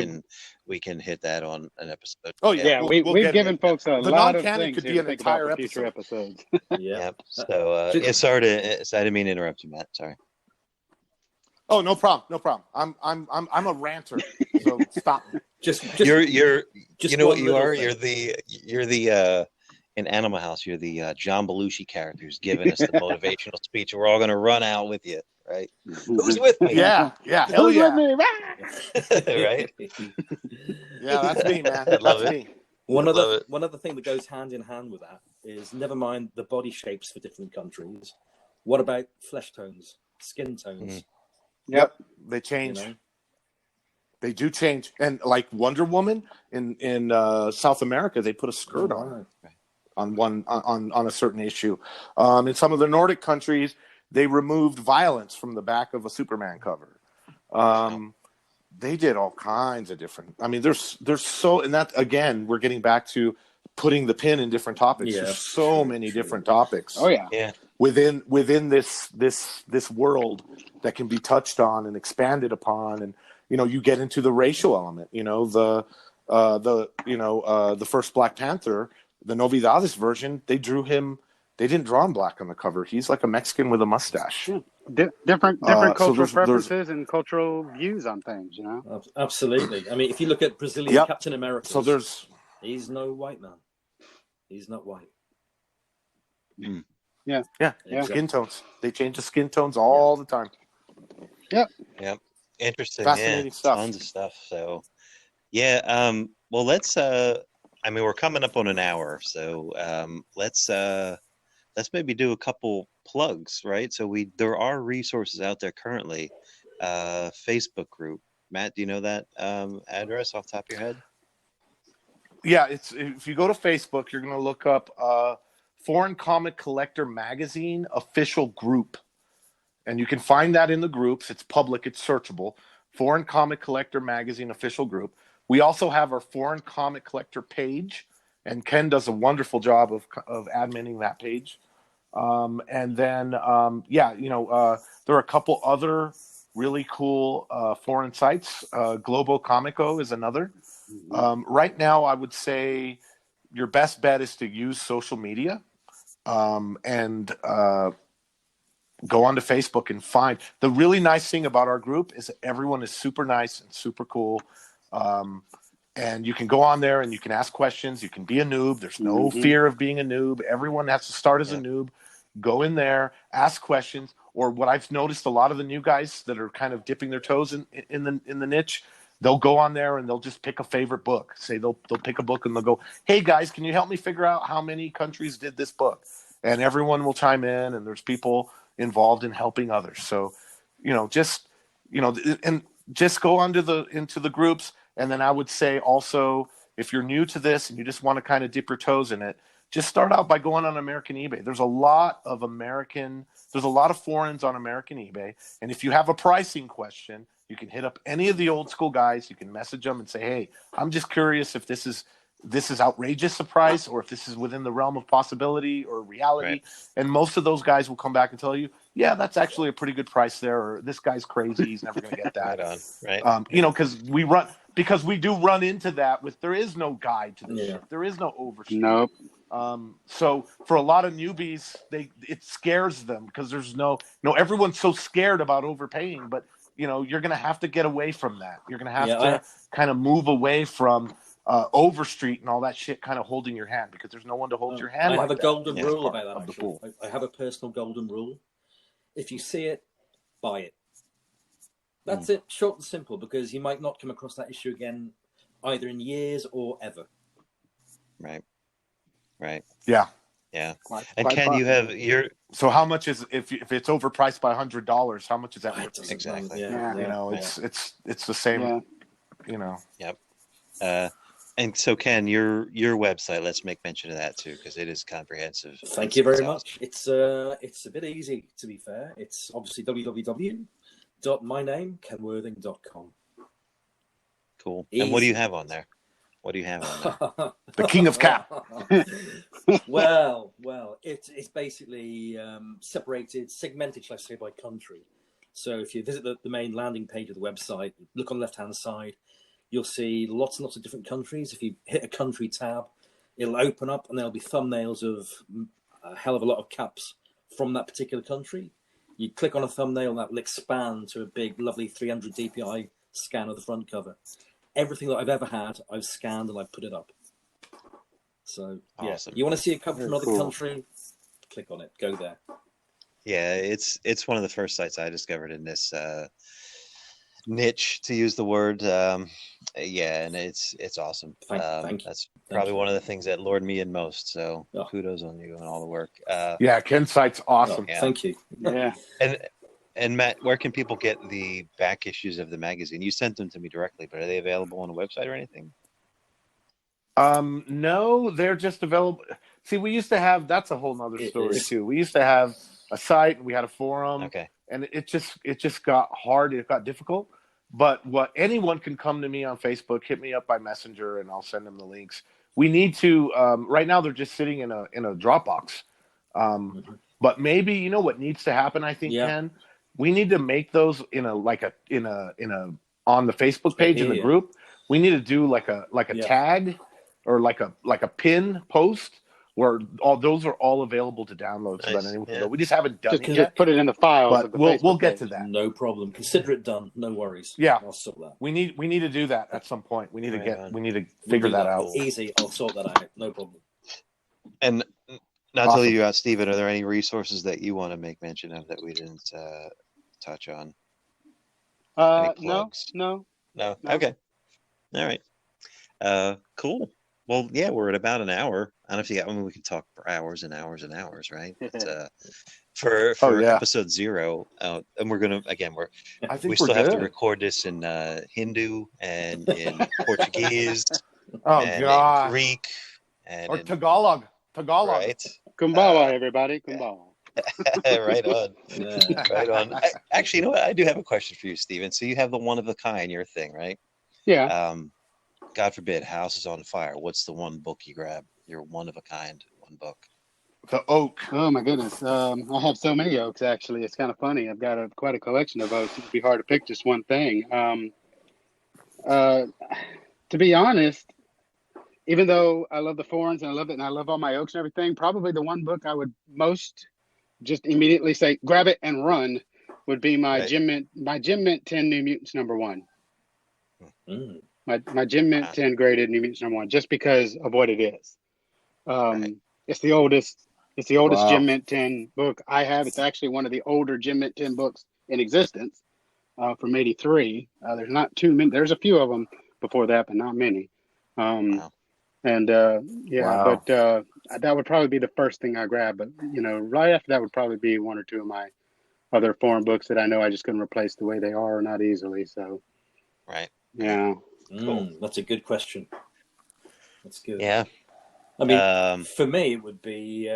We've, can hit that on an episode. Oh Yeah. yeah, yeah, we'll we've get into given it. folks a The lot of non-canon things could here be to an think about entire for future episode. episodes. Yeah. Yep. So, yeah, sorry, I didn't mean to interrupt you, Matt. Sorry. Oh, no problem, no problem. I'm a ranter, so stop me. Just You're just you know what one you little are? thing. You're the in Animal House. You're the John Belushi character who's giving us the motivational speech. We're all gonna run out with you, right? Who's with me? Yeah, hell Who's with yeah, me? Right? yeah. That's me, man. I love That's it. me. One I love other it. one other thing that goes hand in hand with that is never mind the body shapes for different countries. What about flesh tones, skin tones? Yep. They You change. know, They do change, and like Wonder Woman in South America, they put a skirt on one on a certain issue. In some of the Nordic countries, they removed violence from the back of a Superman cover. They did all kinds of different. I mean, there's so, and that again, we're getting back to putting the pin in different topics. Yeah, There's so many different topics. Oh yeah. Yeah. Within this world that can be touched on and expanded upon, and you get into the racial element. The first Black Panther, the Novedades version, they didn't draw him black on the cover. He's like a Mexican with a mustache. Yeah. Different So cultural there's preferences and cultural views on things. absolutely. I mean, if you look at Brazilian Yep. Captain America, So there's he's no white man. He's not white. Yeah. Exactly. skin tones. They change the skin tones all the time. Yep. Yep. Interesting. Fascinating stuff. Tons of stuff. So, yeah. Well, let's. I mean, we're coming up on an hour, so let's maybe do a couple plugs, right? So there are resources out there currently. Facebook group. Matt, do you know that address off the top of your head? Yeah, if you go to Facebook, you're going to look up Foreign Comic Collector Magazine official group, and you can find that in the groups. It's public, it's searchable. Foreign Comic Collector Magazine official group. We also have our Foreign Comic Collector page, and Ken does a wonderful job of adminning that page. And then, there are a couple other really cool foreign sites. Globo Comico is another. Right now, I would say your best bet is to use social media and go onto Facebook and find. The really nice thing about our group is that everyone is super nice and super cool. And you can go on there and you can ask questions. You can be a noob. There's no fear of being a noob. Everyone has to start as a noob. Go in there, ask questions. Or what I've noticed, a lot of the new guys that are kind of dipping their toes in the niche, they'll go on there and they'll just pick a favorite book. Say they'll pick a book and they'll go, "Hey guys, can you help me figure out how many countries did this book?" And everyone will chime in, and there's people involved in helping others. So, just go into the groups. And then I would say also, if you're new to this and you just want to kind of dip your toes in it, just start out by going on American eBay. There's a lot of foreigns on American eBay. And if you have a pricing question, you can hit up any of the old school guys. You can message them and say, "Hey, I'm just curious if this is outrageous a price, or if this is within the realm of possibility or reality." Right. And most of those guys will come back and tell you, "Yeah, that's actually a pretty good price there," or "This guy's crazy. He's never going to get that." Right on. Right. Because we do run into that there is no guide to this shit. There is no overstreet. Nope. So for a lot of newbies, it scares them because there's everyone's so scared about overpaying, but you're going to have to get away from that. You're going to have to kind of move away from overstreet and all that shit kind of holding your hand, because there's no one to hold your hand. I have a golden That's rule part about that, of the actually. pool. I have a personal golden rule. If you see it, buy it. That's it, short and simple, because you might not come across that issue again either in years or ever. Right. Yeah. And Ken, you have your. So how much is if it's overpriced by $100? How much is that worth? Exactly. It's the same. Yeah. Yep. And so, Ken, your website. Let's make mention of that too, because it is comprehensive. Thank you very much. It's a bit easy, to be fair. It's obviously www.mynamekenworthing.com. Cool. Easy. And what do you have on there? What do you have on there? The king of cap. well, it's basically separated, segmented, shall I say, by country. So if you visit the main landing page of the website, look on the left-hand side, you'll see lots and lots of different countries. If you hit a country tab, it'll open up and there'll be thumbnails of a hell of a lot of caps from that particular country. You click on a thumbnail and that will expand to a big, lovely 300 DPI scan of the front cover. Everything that I've ever had, I've scanned and I've put it up. So, yeah, Awesome. you want to see a cover from another cool. country, click on it, go there. Yeah, it's one of the first sites I discovered in this niche, to use the word. Yeah, and it's awesome. Thank you. That's probably one of the things that lured me in most. So kudos on you and all the work. Yeah, Ken's site's awesome. Yeah. Thank you. Yeah. And Matt, where can people get the back issues of the magazine? You sent them to me directly, but are they available on a website or anything? No, they're just available. See, we used to have, that's a whole nother story too. We used to have a site, we had a forum, Okay. and it just got hard. It got difficult. But anyone can come to me on Facebook, hit me up by Messenger, and I'll send them the links. We need to. Right now, they're just sitting in a Dropbox. But maybe you know what needs to happen. I think Ken, we need to make those in a on the Facebook page in the group. We need to do like a tag or like a pin post where all those are all available to download, so that anyone can go. We just haven't done it yet. Just put it in the files. But of the we'll Facebook get page. to that. No problem. Consider it done. No worries. Yeah, I'll sort that. We need to do that at some point. We need to figure that out. Easy. I'll sort that out. No problem. And not to leave you out, Stephen, are there any resources that you want to make mention of that we didn't touch on? Any plugs? No. Okay. All right. Cool. Well, yeah, we're at about an hour. I don't know if you got one. We can talk for hours and hours and hours, right? But, for episode 0, and we're gonna we still have to record this in Hindu and in Portuguese, in Greek, and in Tagalog. Right. Kumbawa, everybody. Kumbawa. Right on. Yeah. Right on. Actually, you know what? I do have a question for you, Stephen. So you have the one of a kind, your thing, right? Yeah. God forbid, house is on fire. What's the one book you grab? Your one of a kind, one book. The oak. Oh my goodness. I have so many oaks. Actually, it's kind of funny. I've got quite a collection of oaks. It'd be hard to pick just one thing. To be honest, even though I love the forens and I love it and I love all my oaks and everything, probably the one book I would most just immediately say grab it and run would be my Gem Mint 10 New Mutants #1. Mm. My Gem Mint 10 graded New Mutants #1, just because of what it is. It's the oldest Gem Mint 10 book I have. It's actually one of the older Gem Mint 10 books in existence, from '83. There's not too many. There's a few of them before that, but not many. But that would probably be the first thing I grab. But right after that would probably be one or two of my other foreign books that I know I just couldn't replace the way they are, not easily. So, yeah. Cool. That's a good question. That's good. Yeah. I mean, for me, it would be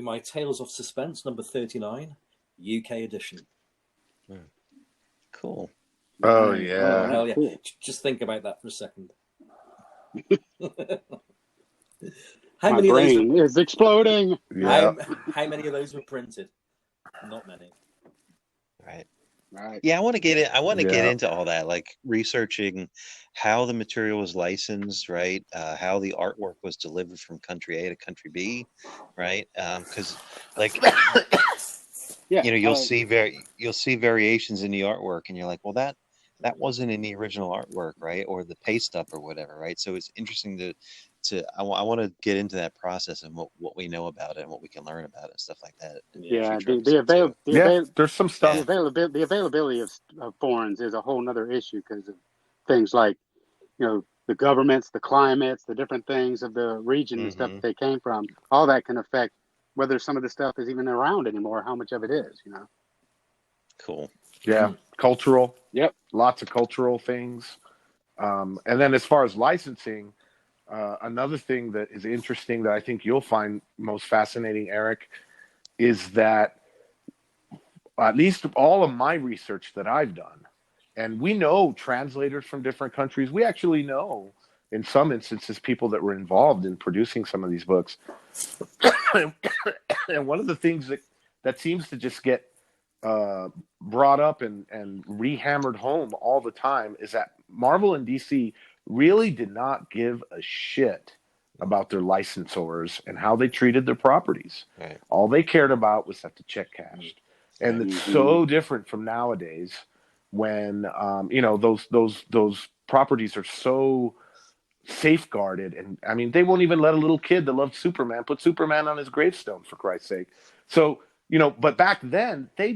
my Tales of Suspense #39, UK edition. Cool. Oh yeah. Hell yeah! Cool. Just think about that for a second. My brain is exploding. Yeah. How many of those were printed? Not many. Right. Right. Yeah, I want to get it. I want to get into all that, like researching how the material was licensed, right? How the artwork was delivered from country A to country B, right? Because, you'll see variations in the artwork, and you're like, well, that wasn't in the original artwork, right? Or the paste up or whatever, right? So it's interesting to I want to get into that process and what we know about it and what we can learn about it and stuff like that. There's some stuff. The availability of foreigns is a whole nother issue because of things like, the governments, the climates, the different things of the region and stuff that they came from. All that can affect whether some of the stuff is even around anymore, how much of it is, Cool. Yeah. Cultural. Yep. Lots of cultural things. And then as far as licensing, another thing that is interesting that I think you'll find most fascinating, Eric, is that at least all of my research that I've done, and we know translators from different countries, we actually know in some instances, people that were involved in producing some of these books. And one of the things that seems to just get brought up and rehammered home all the time is that Marvel and DC really did not give a shit about their licensors and how they treated their properties. Right. All they cared about was that the check cashed. And it's so different from nowadays when those properties are so safeguarded, and I mean they won't even let a little kid that loved Superman put Superman on his gravestone, for Christ's sake. So but back then they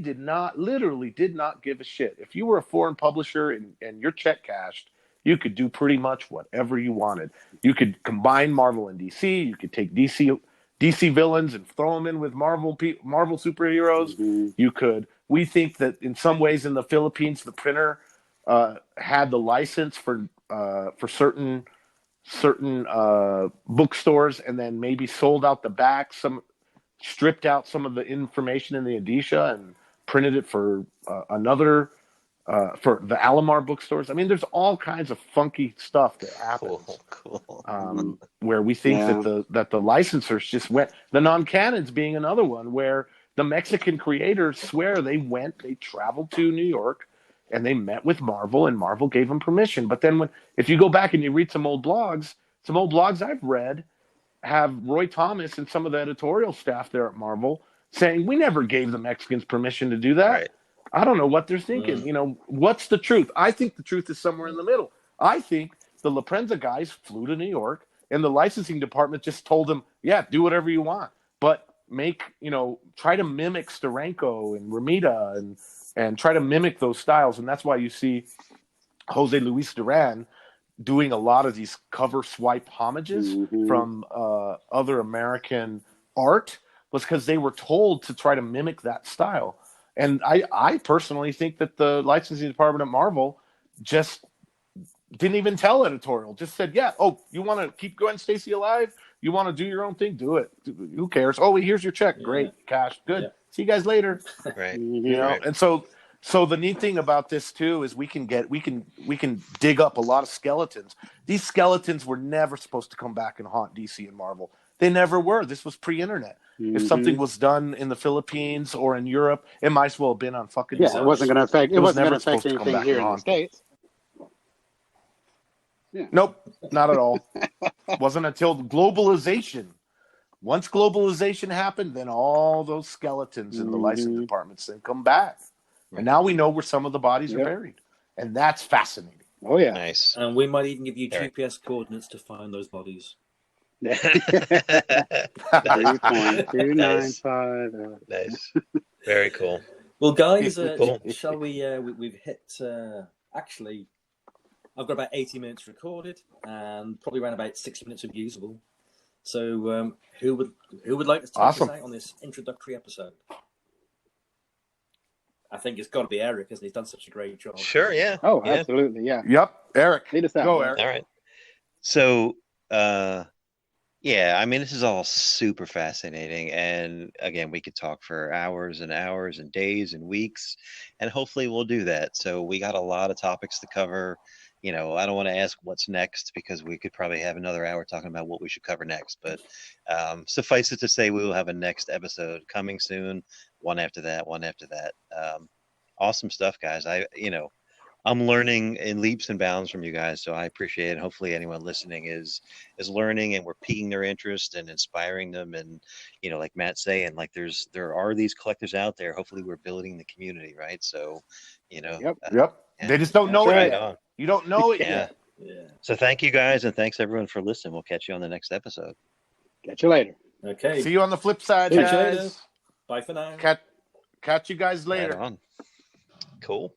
literally did not give a shit. If you were a foreign publisher and your check cashed, you could do pretty much whatever you wanted. You could combine Marvel and DC. You could take DC villains and throw them in with Marvel superheroes. You could. We think that in some ways in the Philippines, the printer had the license for certain bookstores, and then maybe sold out the back, stripped out some of the information in the indicia and printed it for another for the Alomar bookstores. I mean, there's all kinds of funky stuff that happens. Cool. Where we think that the licensors just went. The non-canons being another one where the Mexican creators swear they traveled to New York and they met with Marvel, and Marvel gave them permission. But then if you go back and you read some old blogs I've read have Roy Thomas and some of the editorial staff there at Marvel saying, we never gave the Mexicans permission to do that. Right. I don't know what they're thinking. What's the truth? I think the truth is somewhere in the middle. I think the La Prensa guys flew to New York and the licensing department just told them, yeah, do whatever you want. But try to mimic Steranko and Ramita and try to mimic those styles. And that's why you see Jose Luis Duran doing a lot of these cover swipe homages from other American art, was because they were told to try to mimic that style. And I personally think that the licensing department at Marvel just didn't even tell editorial, just said, yeah, oh, you want to keep Gwen Stacy alive? You want to do your own thing? Do it. Who cares? Oh, here's your check. Yeah. Great. Cash. Good. Yeah. See you guys later. Right. Right. And so the neat thing about this too is we can dig up a lot of skeletons. These skeletons were never supposed to come back and haunt DC and Marvel. They never were. This was pre-internet. If something was done in the Philippines or in Europe, it might as well have been on fucking. Yeah, it wasn't going to affect. It wasn't going to affect anything here in the States. Yeah. Nope, not at all. Wasn't until globalization. Once globalization happened, then all those skeletons in the license departments then come back. And now we know where some of the bodies are buried. And that's fascinating. Oh, yeah. Nice. And we might even give you GPS coordinates to find those bodies. 3.295. Nice. Very cool. Well, guys, shall we? We've hit. Actually, I've got about 80 minutes recorded and probably around about 60 minutes of usable. So, who would like to take us out on this introductory episode? I think it's got to be Eric, because he's done such a great job. Sure, yeah. Oh, yeah. Absolutely, yeah. Yep, Eric. Lead us out. Go, Eric. All right. So, yeah, I mean, this is all super fascinating. And again, we could talk for hours and hours and days and weeks, and hopefully we'll do that. So we got a lot of topics to cover. I don't want to ask what's next, because we could probably have another hour talking about what we should cover next. But suffice it to say, we will have a next episode coming soon. One after that. Awesome stuff, guys. I'm learning in leaps and bounds from you guys, so I appreciate it. Hopefully anyone listening is learning, and we're piquing their interest and inspiring them. And, like Matt's saying, like there are these collectors out there. Hopefully we're building the community, right? So, Yep. They just don't know it yet. You don't know it yet. Yeah. So thank you guys, and thanks everyone for listening. We'll catch you on the next episode. Catch you later. Okay. See you on the flip side, Catch you guys. later. Bye for now. Catch you guys later. Right on. Cool.